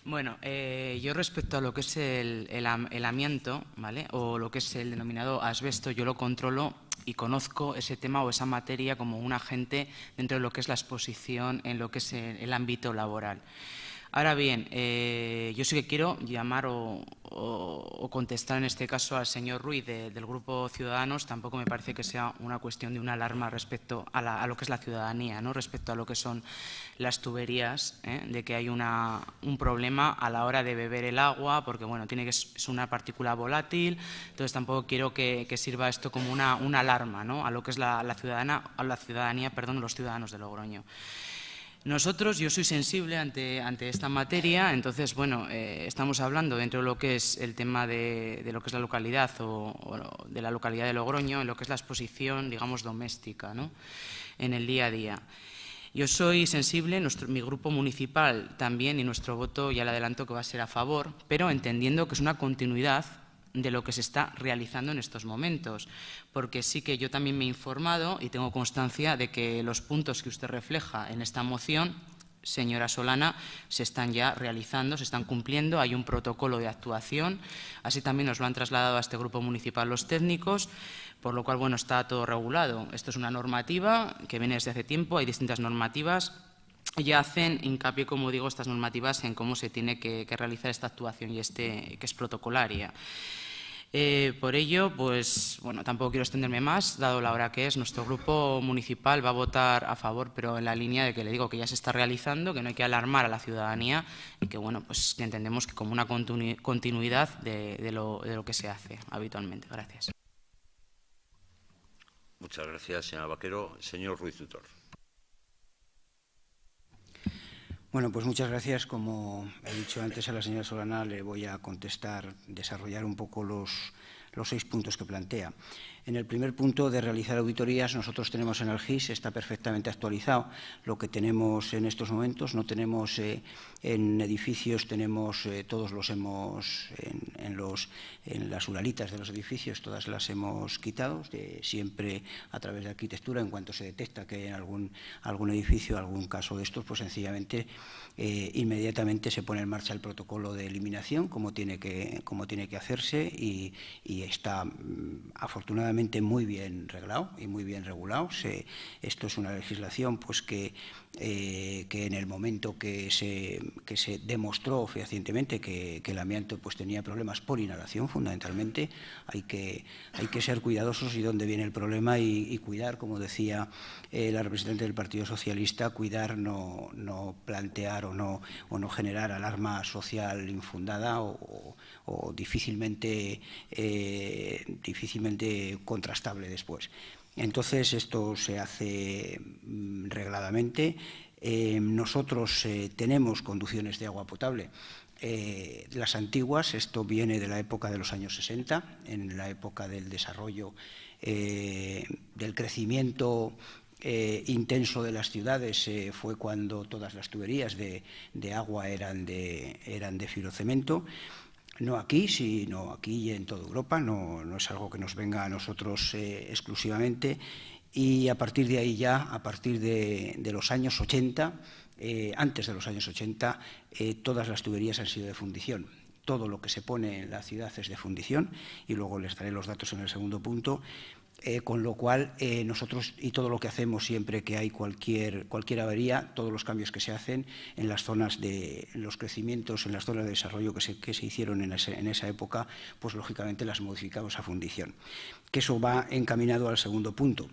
Bueno, yo respecto a lo que es el amianto, ¿vale?, o lo que es el denominado asbesto, yo lo controlo y conozco ese tema o esa materia como un agente dentro de lo que es la exposición en lo que es el ámbito laboral. Ahora bien, yo sí que quiero llamar o contestar en este caso al señor Ruiz del Grupo Ciudadanos. Tampoco me parece que sea una cuestión de una alarma respecto a lo que es la ciudadanía, ¿no?, respecto a lo que son las tuberías, de que hay un problema a la hora de beber el agua, porque bueno, es una partícula volátil, entonces tampoco quiero que sirva esto como una alarma, ¿no?, a lo que es la ciudadanía, los ciudadanos de Logroño. Yo soy sensible ante esta materia, entonces, bueno, estamos hablando dentro de lo que es el tema de lo que es la localidad o de la localidad de Logroño, en lo que es la exposición, digamos, doméstica, ¿no?, en el día a día. Yo soy sensible, mi grupo municipal también, y nuestro voto ya le adelanto que va a ser a favor, pero entendiendo que es una continuidad de lo que se está realizando en estos momentos, porque sí que yo también me he informado y tengo constancia de que los puntos que usted refleja en esta moción, señora Solana, se están ya realizando, se están cumpliendo, hay un protocolo de actuación, así también nos lo han trasladado a este grupo municipal los técnicos, por lo cual, bueno, está todo regulado. Esto es una normativa que viene desde hace tiempo, hay distintas normativas. Ya hacen hincapié, como digo, estas normativas en cómo se tiene que realizar esta actuación y que es protocolaria. Por ello, pues bueno, tampoco quiero extenderme más, dado la hora que es. Nuestro grupo municipal va a votar a favor, pero en la línea de que le digo que ya se está realizando, que no hay que alarmar a la ciudadanía y que bueno, pues que entendemos que como una continuidad de lo que se hace habitualmente. Gracias. Muchas gracias, señora Vaquero. Señor Ruiz Tutor. Bueno, pues muchas gracias. Como he dicho antes a la señora Solana, le voy a contestar, desarrollar un poco los 6 puntos que plantea. En el primer punto de realizar auditorías, nosotros tenemos en el GIS, está perfectamente actualizado lo que tenemos en estos momentos. No tenemos en edificios, tenemos, todos los hemos, en las uralitas de los edificios, todas las hemos quitado, siempre a través de arquitectura. En cuanto se detecta que hay en algún edificio, algún caso de estos, pues sencillamente inmediatamente se pone en marcha el protocolo de eliminación, como tiene que hacerse, y está afortunadamente muy bien reglado y muy bien regulado. Esto es una legislación pues que en el momento que se demostró fehacientemente que el amianto pues tenía problemas por inhalación, fundamentalmente, hay que ser cuidadosos y dónde viene el problema y cuidar, como decía la representante del Partido Socialista, cuidar, no plantear o no generar alarma social infundada o difícilmente contrastable después. Entonces, esto se hace regladamente. Nosotros tenemos conducciones de agua potable. Las antiguas, esto viene de la época de los años 60, en la época del desarrollo, del crecimiento intenso de las ciudades, fue cuando todas las tuberías de agua eran de fibrocemento. No aquí, sino aquí y en toda Europa, no es algo que nos venga a nosotros exclusivamente. Y a partir de ahí ya, a partir de los años 80, antes de los años 80, todas las tuberías han sido de fundición. Todo lo que se pone en la ciudad es de fundición, y luego les daré los datos en el segundo punto. Con lo cual, nosotros, y todo lo que hacemos siempre que hay cualquier avería, todos los cambios que se hacen en las zonas en los crecimientos, en las zonas de desarrollo que se hicieron en esa época, pues lógicamente las modificamos a fundición. Que eso va encaminado al segundo punto,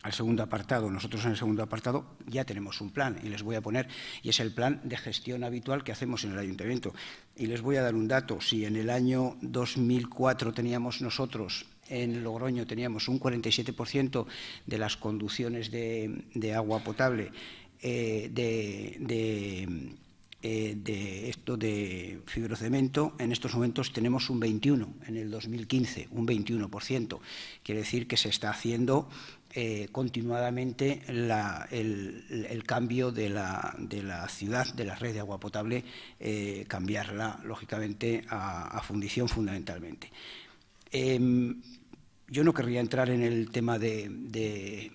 al segundo apartado. Nosotros en el segundo apartado ya tenemos un plan, y les voy a poner, y es el plan de gestión habitual que hacemos en el Ayuntamiento. Y les voy a dar un dato. Si en el año 2004 teníamos nosotros, en Logroño teníamos un 47% de las conducciones de agua potable de fibrocemento, en estos momentos tenemos un 21%, en el 2015 un 21%. Quiere decir que se está haciendo continuadamente el cambio de la ciudad, de la red de agua potable, cambiarla lógicamente a fundición fundamentalmente. Yo no querría entrar en el tema del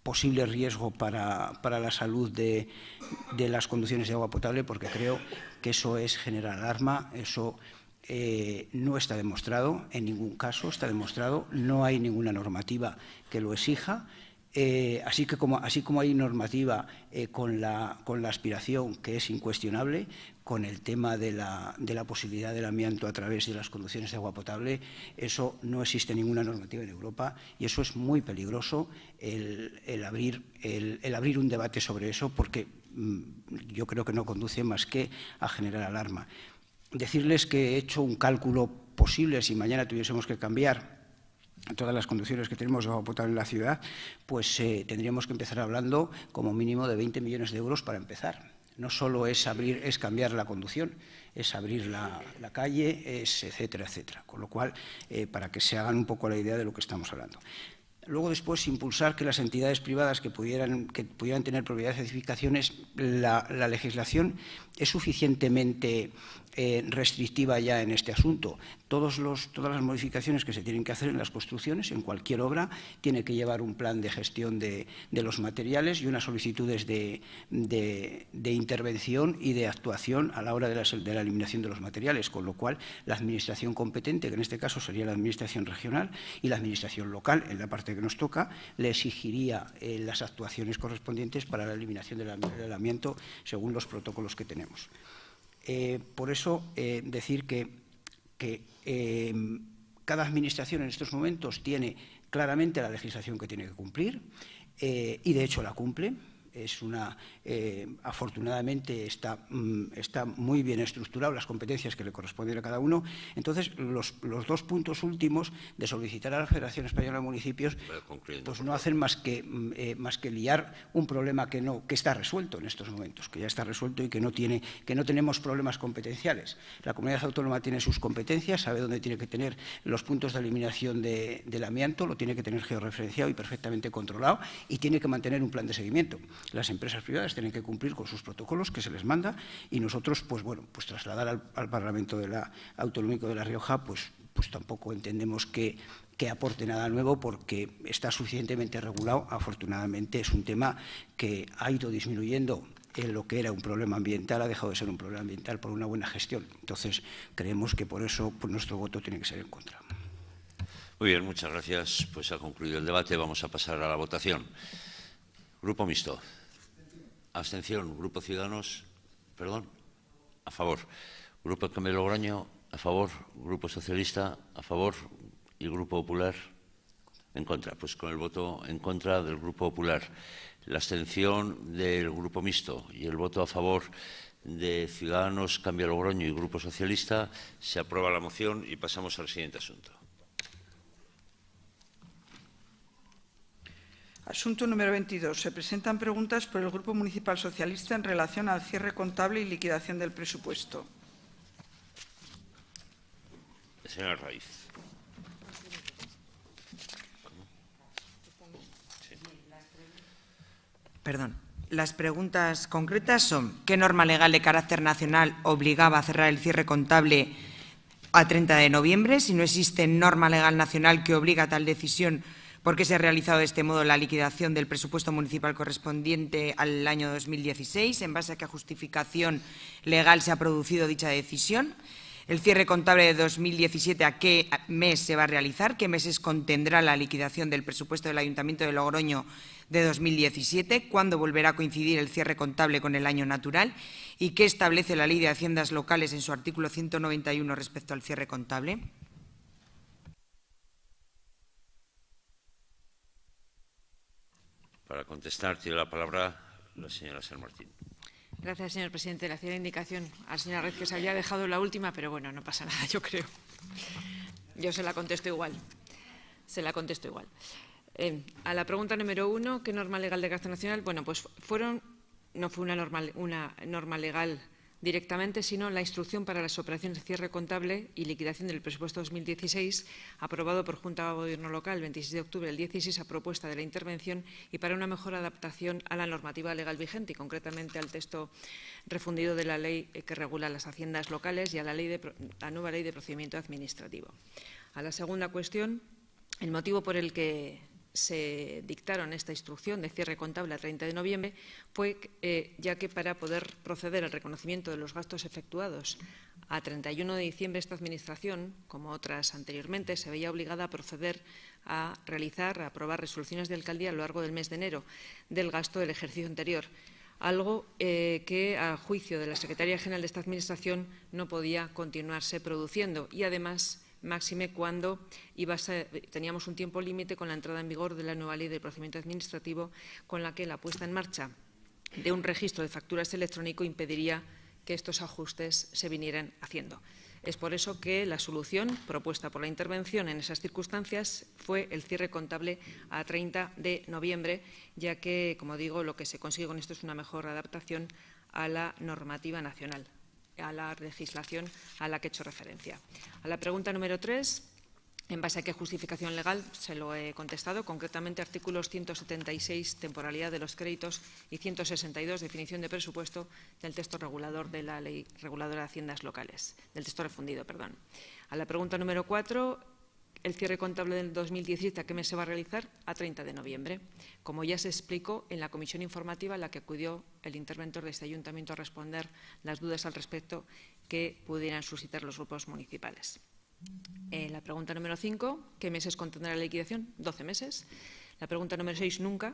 posible riesgo para la salud de las conducciones de agua potable, porque creo que eso es generar alarma. Eso no está demostrado, en ningún caso está demostrado, no hay ninguna normativa que lo exija. Así como hay normativa con la aspiración, que es incuestionable, con el tema de la posibilidad del amianto a través de las conducciones de agua potable, eso no existe ninguna normativa en Europa, y eso es muy peligroso el abrir un debate sobre eso, porque yo creo que no conduce más que a generar alarma. Decirles que he hecho un cálculo posible, si mañana tuviésemos que cambiar todas las conducciones que tenemos de agua potable en la ciudad, pues tendríamos que empezar hablando como mínimo de 20 millones de euros para empezar. No solo es cambiar la conducción, es abrir la calle, etcétera, etcétera. Con lo cual, para que se hagan un poco la idea de lo que estamos hablando. Luego, después, impulsar que las entidades privadas que pudieran tener propiedades de edificaciones, la legislación es suficientemente restrictiva ya en este asunto. Todas las modificaciones que se tienen que hacer en las construcciones, en cualquier obra, tiene que llevar un plan de gestión de los materiales y unas solicitudes de intervención y de actuación a la hora de la eliminación de los materiales, con lo cual la administración competente, que en este caso sería la administración regional, y la administración local, en la parte que nos toca, le exigiría las actuaciones correspondientes para la eliminación del amianto según los protocolos que tenemos. Por eso, decir que cada administración en estos momentos tiene claramente la legislación que tiene que cumplir, y de hecho la cumple. afortunadamente está muy bien estructurado las competencias que le corresponden a cada uno. Entonces, los dos puntos últimos de solicitar a la Federación Española de Municipios pues no hacen más que liar un problema que está resuelto en estos momentos, que ya está resuelto y que no tenemos problemas competenciales. La comunidad autónoma tiene sus competencias, sabe dónde tiene que tener los puntos de eliminación del amianto, lo tiene que tener georreferenciado y perfectamente controlado, y tiene que mantener un plan de seguimiento. Las empresas privadas tienen que cumplir con sus protocolos que se les manda, y nosotros, pues trasladar al Parlamento Autonómico de La Rioja, pues tampoco entendemos que aporte nada nuevo, porque está suficientemente regulado. Afortunadamente es un tema que ha ido disminuyendo en lo que era un problema ambiental, ha dejado de ser un problema ambiental por una buena gestión. Entonces, creemos que por eso nuestro voto tiene que ser en contra. Muy bien, muchas gracias. Pues ha concluido el debate. Vamos a pasar a la votación. Grupo Mixto. Abstención. Grupo Ciudadanos. Perdón. A favor. Grupo Cambio de Logroño. A favor. Grupo Socialista. A favor. Y Grupo Popular. En contra. Pues con el voto en contra del Grupo Popular, la abstención del Grupo Mixto y el voto a favor de Ciudadanos, Cambio de Logroño y Grupo Socialista, se aprueba la moción y pasamos al siguiente asunto. Asunto número 22. Se presentan preguntas por el Grupo Municipal Socialista en relación al cierre contable y liquidación del presupuesto. Señora Raiz. Perdón. Las preguntas concretas son: ¿qué norma legal de carácter nacional obligaba a cerrar el cierre contable a 30 de noviembre? Si no existe norma legal nacional que obliga a tal decisión, ¿por qué se ha realizado de este modo la liquidación del presupuesto municipal correspondiente al año 2016? ¿En base a qué justificación legal se ha producido dicha decisión? ¿El cierre contable de 2017 a qué mes se va a realizar? ¿Qué meses contendrá la liquidación del presupuesto del Ayuntamiento de Logroño de 2017? ¿Cuándo volverá a coincidir el cierre contable con el año natural? ¿Y qué establece la Ley de Haciendas Locales en su artículo 191 respecto al cierre contable? Para contestar, tiene la palabra la señora San Martín. Gracias, señor presidente. Le hacía la indicación a la señora Reyes que se había dejado la última, pero bueno, no pasa nada, yo creo. Yo se la contesto igual. A la pregunta número 1, ¿qué norma legal de carácter nacional? Bueno, pues no fue una norma legal directamente, sino la instrucción para las operaciones de cierre contable y liquidación del presupuesto 2016, aprobado por Junta de Gobierno Local el 26 de octubre del 16 a propuesta de la intervención y para una mejor adaptación a la normativa legal vigente y concretamente al texto refundido de la ley que regula las haciendas locales y a la nueva ley de procedimiento administrativo. A la segunda cuestión, el motivo por el que se dictaron esta instrucción de cierre contable a 30 de noviembre fue ya que para poder proceder al reconocimiento de los gastos efectuados a 31 de diciembre esta Administración, como otras anteriormente, se veía obligada a proceder a aprobar resoluciones de alcaldía a lo largo del mes de enero del gasto del ejercicio anterior, algo que a juicio de la Secretaría General de esta Administración no podía continuarse produciendo y además máxime cuando teníamos un tiempo límite con la entrada en vigor de la nueva Ley de Procedimiento Administrativo, con la que la puesta en marcha de un registro de facturas electrónico impediría que estos ajustes se vinieran haciendo. Es por eso que la solución propuesta por la intervención en esas circunstancias fue el cierre contable a 30 de noviembre, ya que, como digo, lo que se consigue con esto es una mejor adaptación a la normativa nacional, a la legislación a la que he hecho referencia. A la pregunta número 3, en base a qué justificación legal, se lo he contestado, concretamente artículos 176, temporalidad de los créditos, y 162, definición de presupuesto del texto regulador de la Ley Reguladora de Haciendas Locales, del texto refundido, perdón. A la pregunta número 4, el cierre contable del 2017, ¿a qué mes se va a realizar? A 30 de noviembre. Como ya se explicó en la comisión informativa a la que acudió el interventor de este ayuntamiento a responder las dudas al respecto que pudieran suscitar los grupos municipales. La pregunta número 5, ¿qué meses contendrá la liquidación? 12 meses. La pregunta número 6, nunca,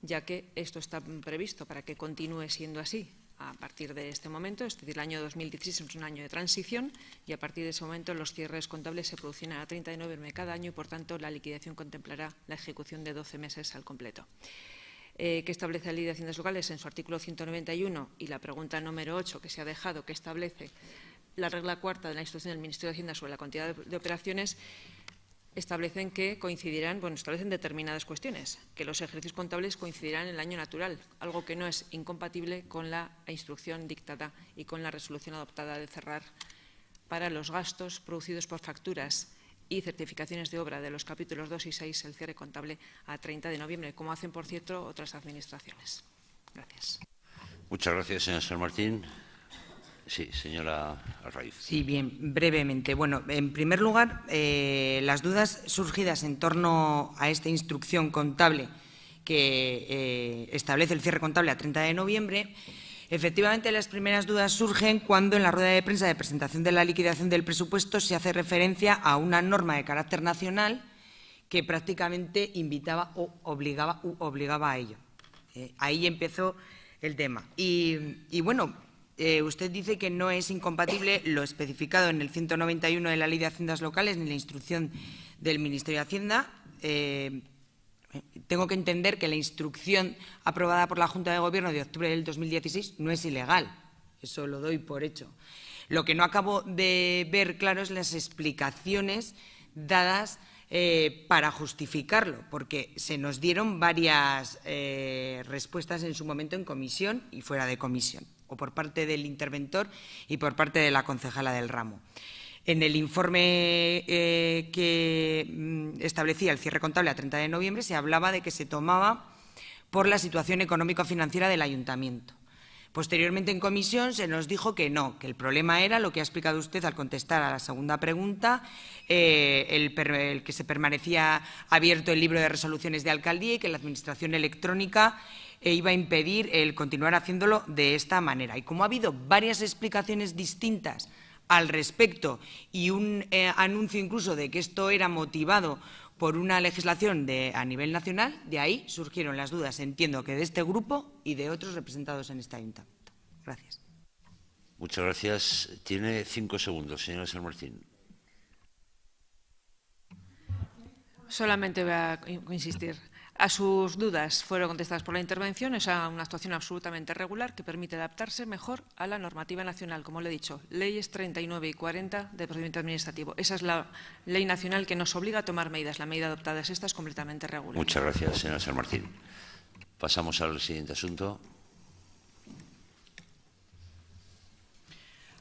ya que esto está previsto para que continúe siendo así a partir de este momento, es decir, el año 2016 es un año de transición y a partir de ese momento los cierres contables se producirán a 30 de noviembre de cada año y, por tanto, la liquidación contemplará la ejecución de 12 meses al completo. que establece la Ley de Haciendas Locales en su artículo 191 y la pregunta número 8 que se ha dejado, que establece la regla cuarta de la instrucción del Ministerio de Hacienda sobre la cantidad de operaciones, establecen que coincidirán, bueno, establecen determinadas cuestiones, que los ejercicios contables coincidirán en el año natural, algo que no es incompatible con la instrucción dictada y con la resolución adoptada de cerrar para los gastos producidos por facturas y certificaciones de obra de los capítulos 2 y 6 el cierre contable a 30 de noviembre, como hacen, por cierto, otras administraciones. Gracias. Muchas gracias, señor San Martín. Sí, señora Arraiz. Sí, bien, brevemente. Bueno, en primer lugar, las dudas surgidas en torno a esta instrucción contable que establece el cierre contable a 30 de noviembre, efectivamente las primeras dudas surgen cuando en la rueda de prensa de presentación de la liquidación del presupuesto se hace referencia a una norma de carácter nacional que prácticamente invitaba o obligaba a ello. Ahí empezó el tema. Y bueno, usted dice que no es incompatible lo especificado en el 191 de la Ley de Haciendas Locales ni la instrucción del Ministerio de Hacienda. Tengo que entender que la instrucción aprobada por la Junta de Gobierno de octubre del 2016 no es ilegal. Eso lo doy por hecho. Lo que no acabo de ver claro es las explicaciones dadas para justificarlo, porque se nos dieron varias respuestas en su momento en comisión y fuera de comisión, o por parte del interventor y por parte de la concejala del ramo. En el informe que establecía el cierre contable a 30 de noviembre se hablaba de que se tomaba por la situación económico-financiera del ayuntamiento. Posteriormente, en comisión, se nos dijo que no, que el problema era lo que ha explicado usted al contestar a la segunda pregunta, el que se permanecía abierto el libro de resoluciones de alcaldía y que la administración electrónica iba a impedir el continuar haciéndolo de esta manera. Y como ha habido varias explicaciones distintas al respecto y un anuncio incluso de que esto era motivado por una legislación a nivel nacional, de ahí surgieron las dudas, entiendo que de este grupo y de otros representados en este ayuntamiento. Gracias. Muchas gracias. Tiene 5 segundos, señora San Martín. Solamente voy a insistir. A sus dudas fueron contestadas por la intervención. Es una actuación absolutamente regular que permite adaptarse mejor a la normativa nacional. Como le he dicho, leyes 39 y 40 de procedimiento administrativo. Esa es la ley nacional que nos obliga a tomar medidas. La medida adoptada es esta, es completamente regular. Muchas gracias, señora San Martín. Pasamos al siguiente asunto.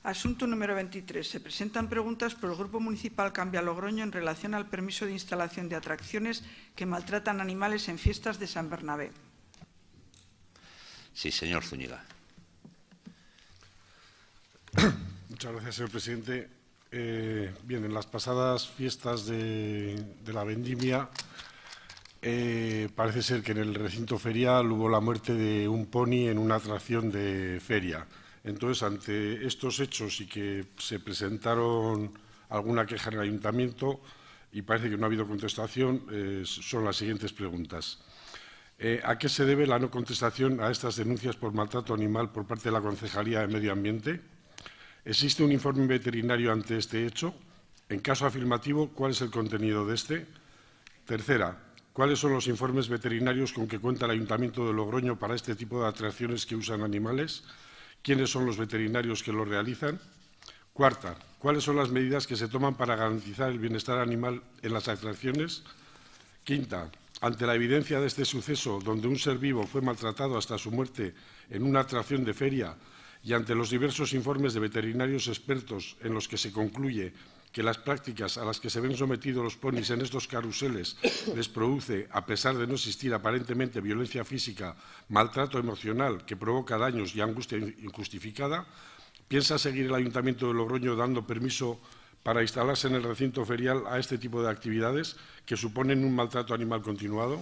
Asunto número 23. Se presentan preguntas por el Grupo Municipal Cambia Logroño en relación al permiso de instalación de atracciones que maltratan animales en fiestas de San Bernabé. Sí, señor Zúñiga. Muchas gracias, señor presidente. Bien, en las pasadas fiestas de la vendimia parece ser que en el recinto ferial hubo la muerte de un pony en una atracción de feria. Entonces, ante estos hechos y que se presentaron alguna queja en el ayuntamiento y parece que no ha habido contestación, son las siguientes preguntas. ¿A qué se debe la no contestación a estas denuncias por maltrato animal por parte de la Concejalía de Medio Ambiente? ¿Existe un informe veterinario ante este hecho? En caso afirmativo, ¿cuál es el contenido de este? Tercera, ¿cuáles son los informes veterinarios con que cuenta el Ayuntamiento de Logroño para este tipo de atracciones que usan animales? ¿Quiénes son los veterinarios que lo realizan? Cuarta, ¿cuáles son las medidas que se toman para garantizar el bienestar animal en las atracciones? Quinta, ante la evidencia de este suceso, donde un ser vivo fue maltratado hasta su muerte en una atracción de feria y ante los diversos informes de veterinarios expertos en los que se concluye que las prácticas a las que se ven sometidos los ponis en estos carruseles les produce, a pesar de no existir aparentemente violencia física, maltrato emocional que provoca daños y angustia injustificada, ¿piensa seguir el Ayuntamiento de Logroño dando permiso para instalarse en el recinto ferial a este tipo de actividades que suponen un maltrato animal continuado?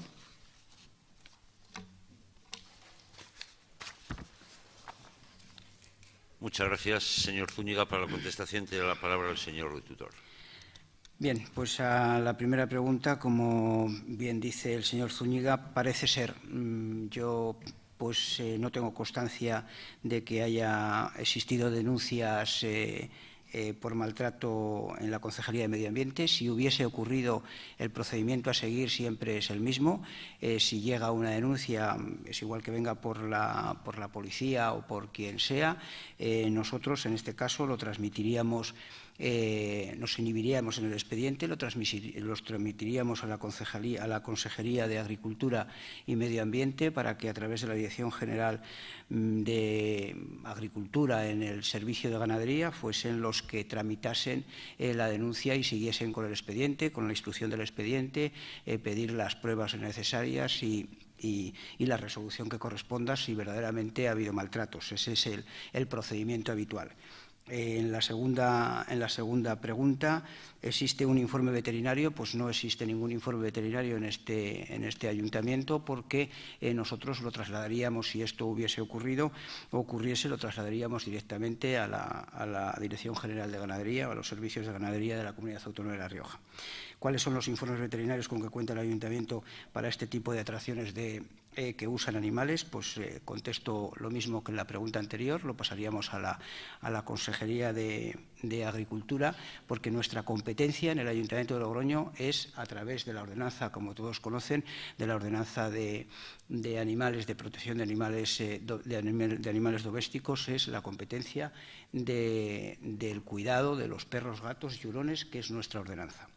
Muchas gracias, señor Zúñiga. Para la contestación tiene la palabra el señor Ruiz Tutor. Bien, pues a la primera pregunta, como bien dice el señor Zúñiga, parece ser, yo no tengo constancia de que haya existido denuncias por maltrato en la Concejalía de Medio Ambiente. Si hubiese ocurrido, el procedimiento a seguir siempre es el mismo. Si llega una denuncia, es igual que venga por la policía o por quien sea, nosotros en este caso lo transmitiríamos, nos inhibiríamos en el expediente, los transmitiríamos a la Consejería de Agricultura y Medio Ambiente para que a través de la Dirección General de Agricultura en el Servicio de Ganadería fuesen los que tramitasen la denuncia y siguiesen con el expediente, con la instrucción del expediente, pedir las pruebas necesarias y la resolución que corresponda si verdaderamente ha habido maltratos. Ese es el procedimiento habitual. En la segunda pregunta, ¿existe un informe veterinario? Pues no existe ningún informe veterinario en este ayuntamiento, porque nosotros lo trasladaríamos, si esto hubiese ocurrido o ocurriese, lo trasladaríamos directamente a la Dirección General de Ganadería o a los servicios de ganadería de la Comunidad Autónoma de La Rioja. ¿Cuáles son los informes veterinarios con que cuenta el ayuntamiento para este tipo de atracciones que usan animales? Pues contesto lo mismo que en la pregunta anterior, lo pasaríamos a la Consejería de Agricultura, porque nuestra competencia en el Ayuntamiento de Logroño es a través de la ordenanza, como todos conocen, de la ordenanza de animales, de protección de animales domésticos, es la competencia del cuidado de los perros, gatos y hurones, que es nuestra ordenanza.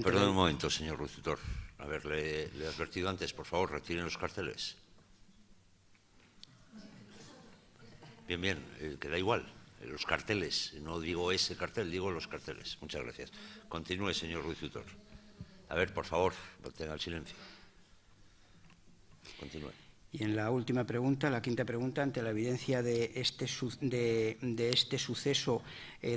Perdón un momento, señor Ruiz Tutor. A ver, le he advertido antes, por favor, retiren los carteles. Bien, que da igual, los carteles. No digo ese cartel, digo los carteles. Muchas gracias. Continúe, señor Ruiz Tutor. A ver, por favor, mantenga el silencio. Continúe. Y en la última pregunta, la quinta pregunta, ante la evidencia de este suceso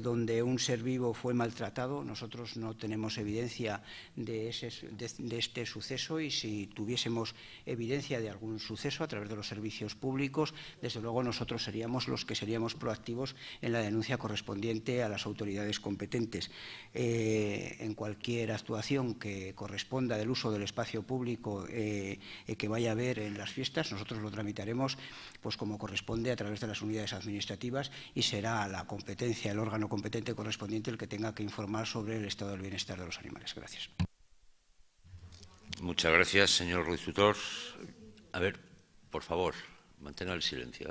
donde un ser vivo fue maltratado, nosotros no tenemos evidencia de este suceso, y si tuviésemos evidencia de algún suceso a través de los servicios públicos, desde luego nosotros seríamos los que seríamos proactivos en la denuncia correspondiente a las autoridades competentes. En cualquier actuación que corresponda del uso del espacio público que vaya a haber en las fiestas, nosotros lo tramitaremos pues como corresponde a través de las unidades administrativas, y será la competencia, el órgano competente correspondiente el que tenga que informar sobre el estado del bienestar de los animales. Gracias. Muchas gracias, señor Ruiz Tutor. A ver, por favor, mantenga el silencio.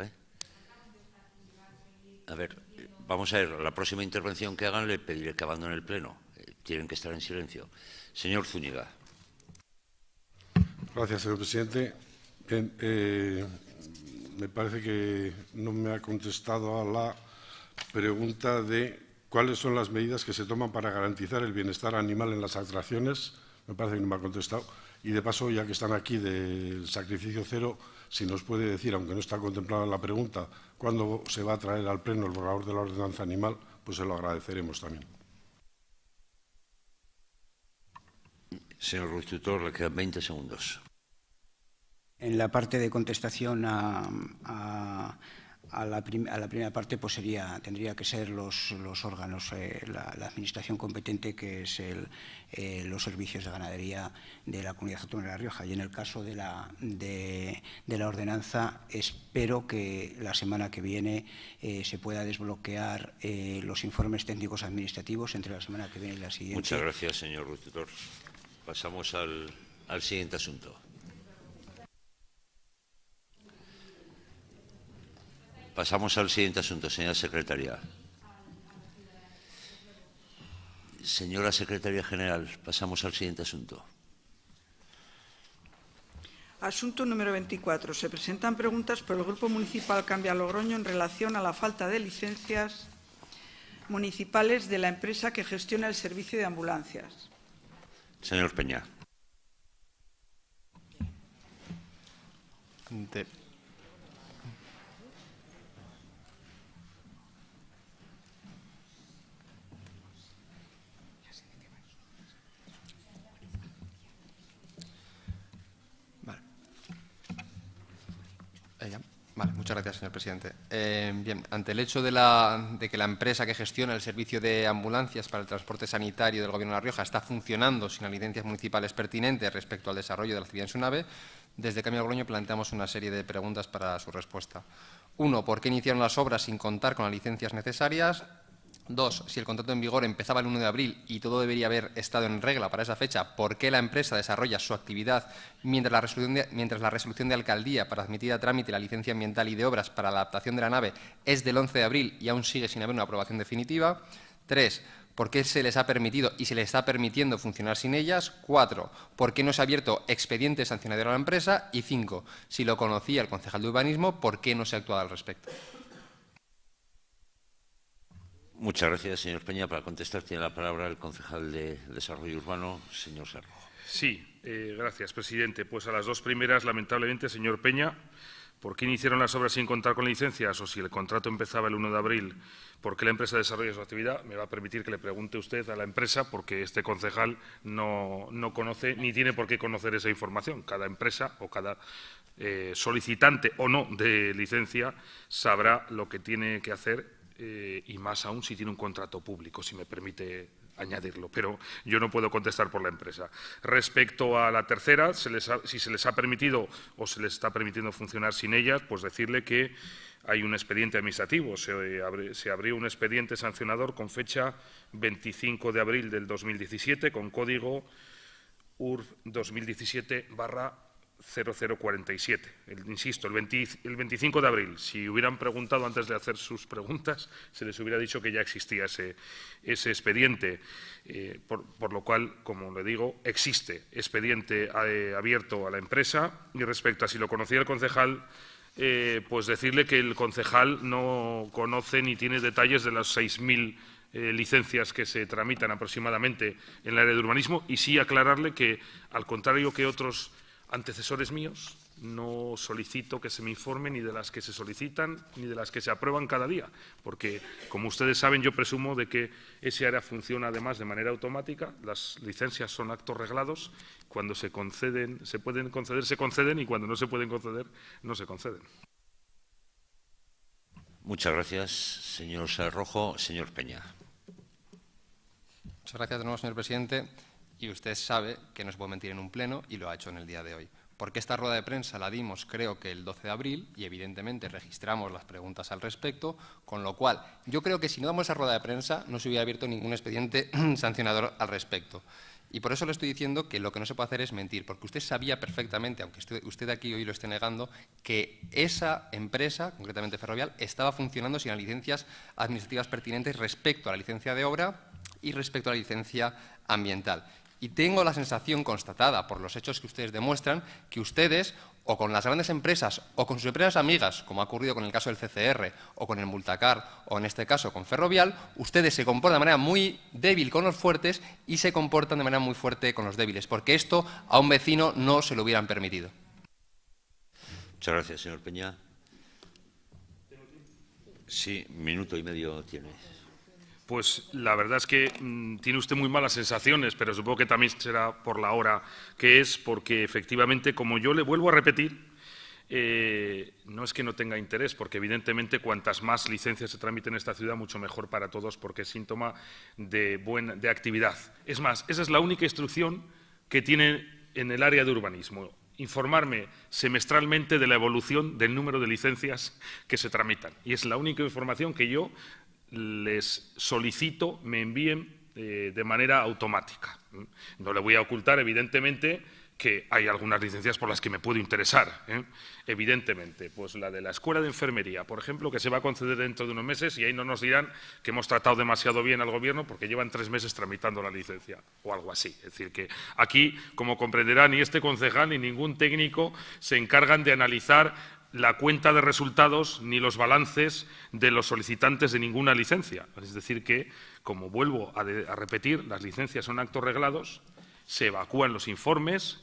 A ver, vamos a ver, la próxima intervención que hagan le pediré que abandone el pleno. Tienen que estar en silencio. Señor Zúñiga. Gracias, señor presidente. Bien, me parece que no me ha contestado a la pregunta de cuáles son las medidas que se toman para garantizar el bienestar animal en las atracciones. Me parece que no me ha contestado. Y de paso, ya que están aquí del sacrificio cero, si nos puede decir, aunque no está contemplada en la pregunta, cuándo se va a traer al pleno el borrador de la ordenanza animal, pues se lo agradeceremos también. Señor Ruiz Tutor, le quedan 20 segundos. En la parte de contestación a la primera parte, pues tendría que ser los órganos, la administración competente, que es los servicios de ganadería de la Comunidad Autónoma de La Rioja. Y en el caso de la ordenanza, espero que la semana que viene se pueda desbloquear los informes técnicos administrativos entre la semana que viene y la siguiente. Muchas gracias, señor Ruiz Tutor. Pasamos al siguiente asunto. Pasamos al siguiente asunto, señora secretaria. Señora secretaria general, pasamos al siguiente asunto. Asunto número 24. Se presentan preguntas por el Grupo Municipal Cambia Logroño en relación a la falta de licencias municipales de la empresa que gestiona el servicio de ambulancias. Señor Peña. Vale, muchas gracias, señor presidente. Bien, ante el hecho de que la empresa que gestiona el servicio de ambulancias para el transporte sanitario del Gobierno de La Rioja está funcionando sin las licencias municipales pertinentes respecto al desarrollo de la actividad en su nave, desde Cambia Logroño planteamos una serie de preguntas para su respuesta. 1. ¿Por qué iniciaron las obras sin contar con las licencias necesarias? 2. Si el contrato en vigor empezaba el 1 de abril y todo debería haber estado en regla para esa fecha, ¿por qué la empresa desarrolla su actividad mientras la resolución de alcaldía para admitir a trámite la licencia ambiental y de obras para la adaptación de la nave es del 11 de abril y aún sigue sin haber una aprobación definitiva? 3. ¿Por qué se les ha permitido y se les está permitiendo funcionar sin ellas? 4. ¿Por qué no se ha abierto expediente sancionador a la empresa? Y 5. Si lo conocía el concejal de urbanismo, ¿por qué no se ha actuado al respecto? Muchas gracias, señor Peña. Para contestar tiene la palabra el concejal de Desarrollo Urbano, señor Serro. Sí, gracias, presidente. Pues a las dos primeras, lamentablemente, señor Peña, ¿por qué iniciaron las obras sin contar con licencias? O si el contrato empezaba el 1 de abril, ¿por qué la empresa desarrolla su actividad? Me va a permitir que le pregunte usted a la empresa, porque este concejal no conoce ni tiene por qué conocer esa información. Cada empresa o cada solicitante o no de licencia sabrá lo que tiene que hacer y más aún si tiene un contrato público, si me permite añadirlo, pero yo no puedo contestar por la empresa. Respecto a la tercera, si se les ha permitido o se les está permitiendo funcionar sin ellas, pues decirle que hay un expediente administrativo. Se abrió un expediente sancionador con fecha 25 de abril del 2017 con código URB 2017/0047. Insisto, el 25 de abril. Si hubieran preguntado antes de hacer sus preguntas, se les hubiera dicho que ya existía ese expediente. Por lo cual, como le digo, existe expediente abierto a la empresa. Y respecto a si lo conocía el concejal, pues decirle que el concejal no conoce ni tiene detalles de las 6.000 licencias que se tramitan aproximadamente en el área de urbanismo, y sí aclararle que, al contrario que otros antecesores míos, no solicito que se me informe ni de las que se solicitan ni de las que se aprueban cada día, porque, como ustedes saben, yo presumo de que ese área funciona además de manera automática. Las licencias son actos reglados. Cuando se conceden, se pueden conceder, se conceden, y cuando no se pueden conceder, no se conceden. Muchas gracias, señor Serrojo. Señor Peña. Muchas gracias de nuevo, señor presidente. Y usted sabe que no se puede mentir en un pleno y lo ha hecho en el día de hoy. Porque esta rueda de prensa la dimos, creo que el 12 de abril, y evidentemente registramos las preguntas al respecto, con lo cual yo creo que si no damos esa rueda de prensa no se hubiera abierto ningún expediente sancionador al respecto. Y por eso le estoy diciendo que lo que no se puede hacer es mentir, porque usted sabía perfectamente, aunque usted aquí hoy lo esté negando, que esa empresa, concretamente Ferrovial, estaba funcionando sin las licencias administrativas pertinentes respecto a la licencia de obra y respecto a la licencia ambiental. Y tengo la sensación constatada por los hechos que ustedes demuestran que ustedes, o con las grandes empresas o con sus empresas amigas, como ha ocurrido con el caso del CCR o con el Multacar o en este caso con Ferrovial, ustedes se comportan de manera muy débil con los fuertes y se comportan de manera muy fuerte con los débiles, porque esto a un vecino no se lo hubieran permitido. Muchas gracias, señor Peña. Sí, minuto y medio tiene. Pues la verdad es que tiene usted muy malas sensaciones, pero supongo que también será por la hora que es, porque efectivamente, como yo le vuelvo a repetir, no es que no tenga interés, porque evidentemente cuantas más licencias se tramiten en esta ciudad, mucho mejor para todos, porque es síntoma de actividad. Es más, esa es la única instrucción que tiene en el área de urbanismo: informarme semestralmente de la evolución del número de licencias que se tramitan. Y es la única información que yo les solicito me envíen de manera automática. No le voy a ocultar, evidentemente, que hay algunas licencias por las que me puedo interesar. Evidentemente, pues la de la Escuela de Enfermería, por ejemplo, que se va a conceder dentro de unos meses, y ahí no nos dirán que hemos tratado demasiado bien al Gobierno porque llevan 3 meses tramitando la licencia o algo así. Es decir, que aquí, como comprenderá, ni este concejal ni ningún técnico se encargan de analizar la cuenta de resultados ni los balances de los solicitantes de ninguna licencia. Es decir que, como vuelvo a repetir, las licencias son actos reglados, se evacúan los informes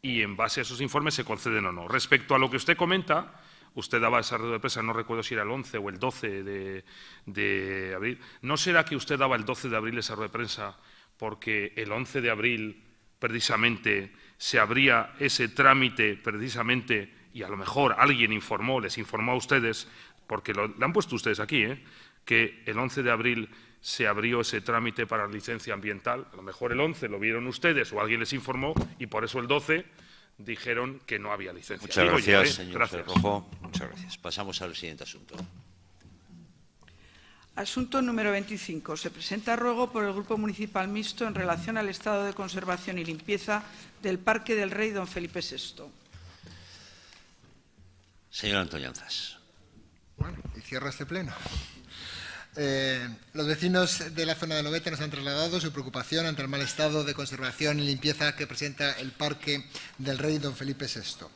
y en base a esos informes se conceden o no. Respecto a lo que usted comenta, usted daba esa rueda de prensa, no recuerdo si era el 11 o el 12 de abril. ¿No será que usted daba el 12 de abril esa rueda de prensa porque el 11 de abril precisamente se abría ese trámite precisamente? Y a lo mejor alguien les informó a ustedes, porque le han puesto ustedes aquí, que el 11 de abril se abrió ese trámite para la licencia ambiental. A lo mejor el 11 lo vieron ustedes o alguien les informó y por eso el 12 dijeron que no había licencia. Muchas gracias, señor Serrojo. Muchas gracias. Pasamos al siguiente asunto. Asunto número 25. Se presenta ruego por el Grupo Municipal Mixto en relación al estado de conservación y limpieza del Parque del Rey Don Felipe VI. Señor Antoñanzas. Bueno, y cierro este pleno. Los vecinos de la zona de Noveta nos han trasladado su preocupación ante el mal estado de conservación y limpieza que presenta el Parque del Rey Don Felipe VI,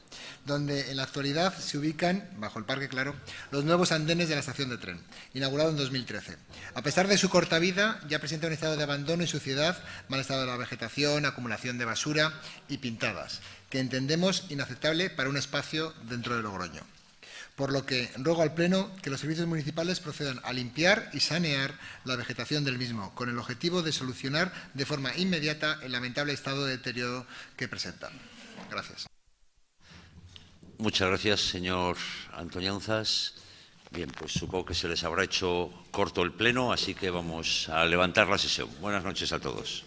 donde en la actualidad se ubican, bajo el parque claro, los nuevos andenes de la estación de tren, inaugurado en 2013. A pesar de su corta vida, ya presenta un estado de abandono y suciedad, mal estado de la vegetación, acumulación de basura y pintadas, que entendemos inaceptable para un espacio dentro de Logroño. Por lo que ruego al Pleno que los servicios municipales procedan a limpiar y sanear la vegetación del mismo, con el objetivo de solucionar de forma inmediata el lamentable estado de deterioro que presenta. Gracias. Muchas gracias, señor Antoñanzas. Bien, pues supongo que se les habrá hecho corto el Pleno, así que vamos a levantar la sesión. Buenas noches a todos.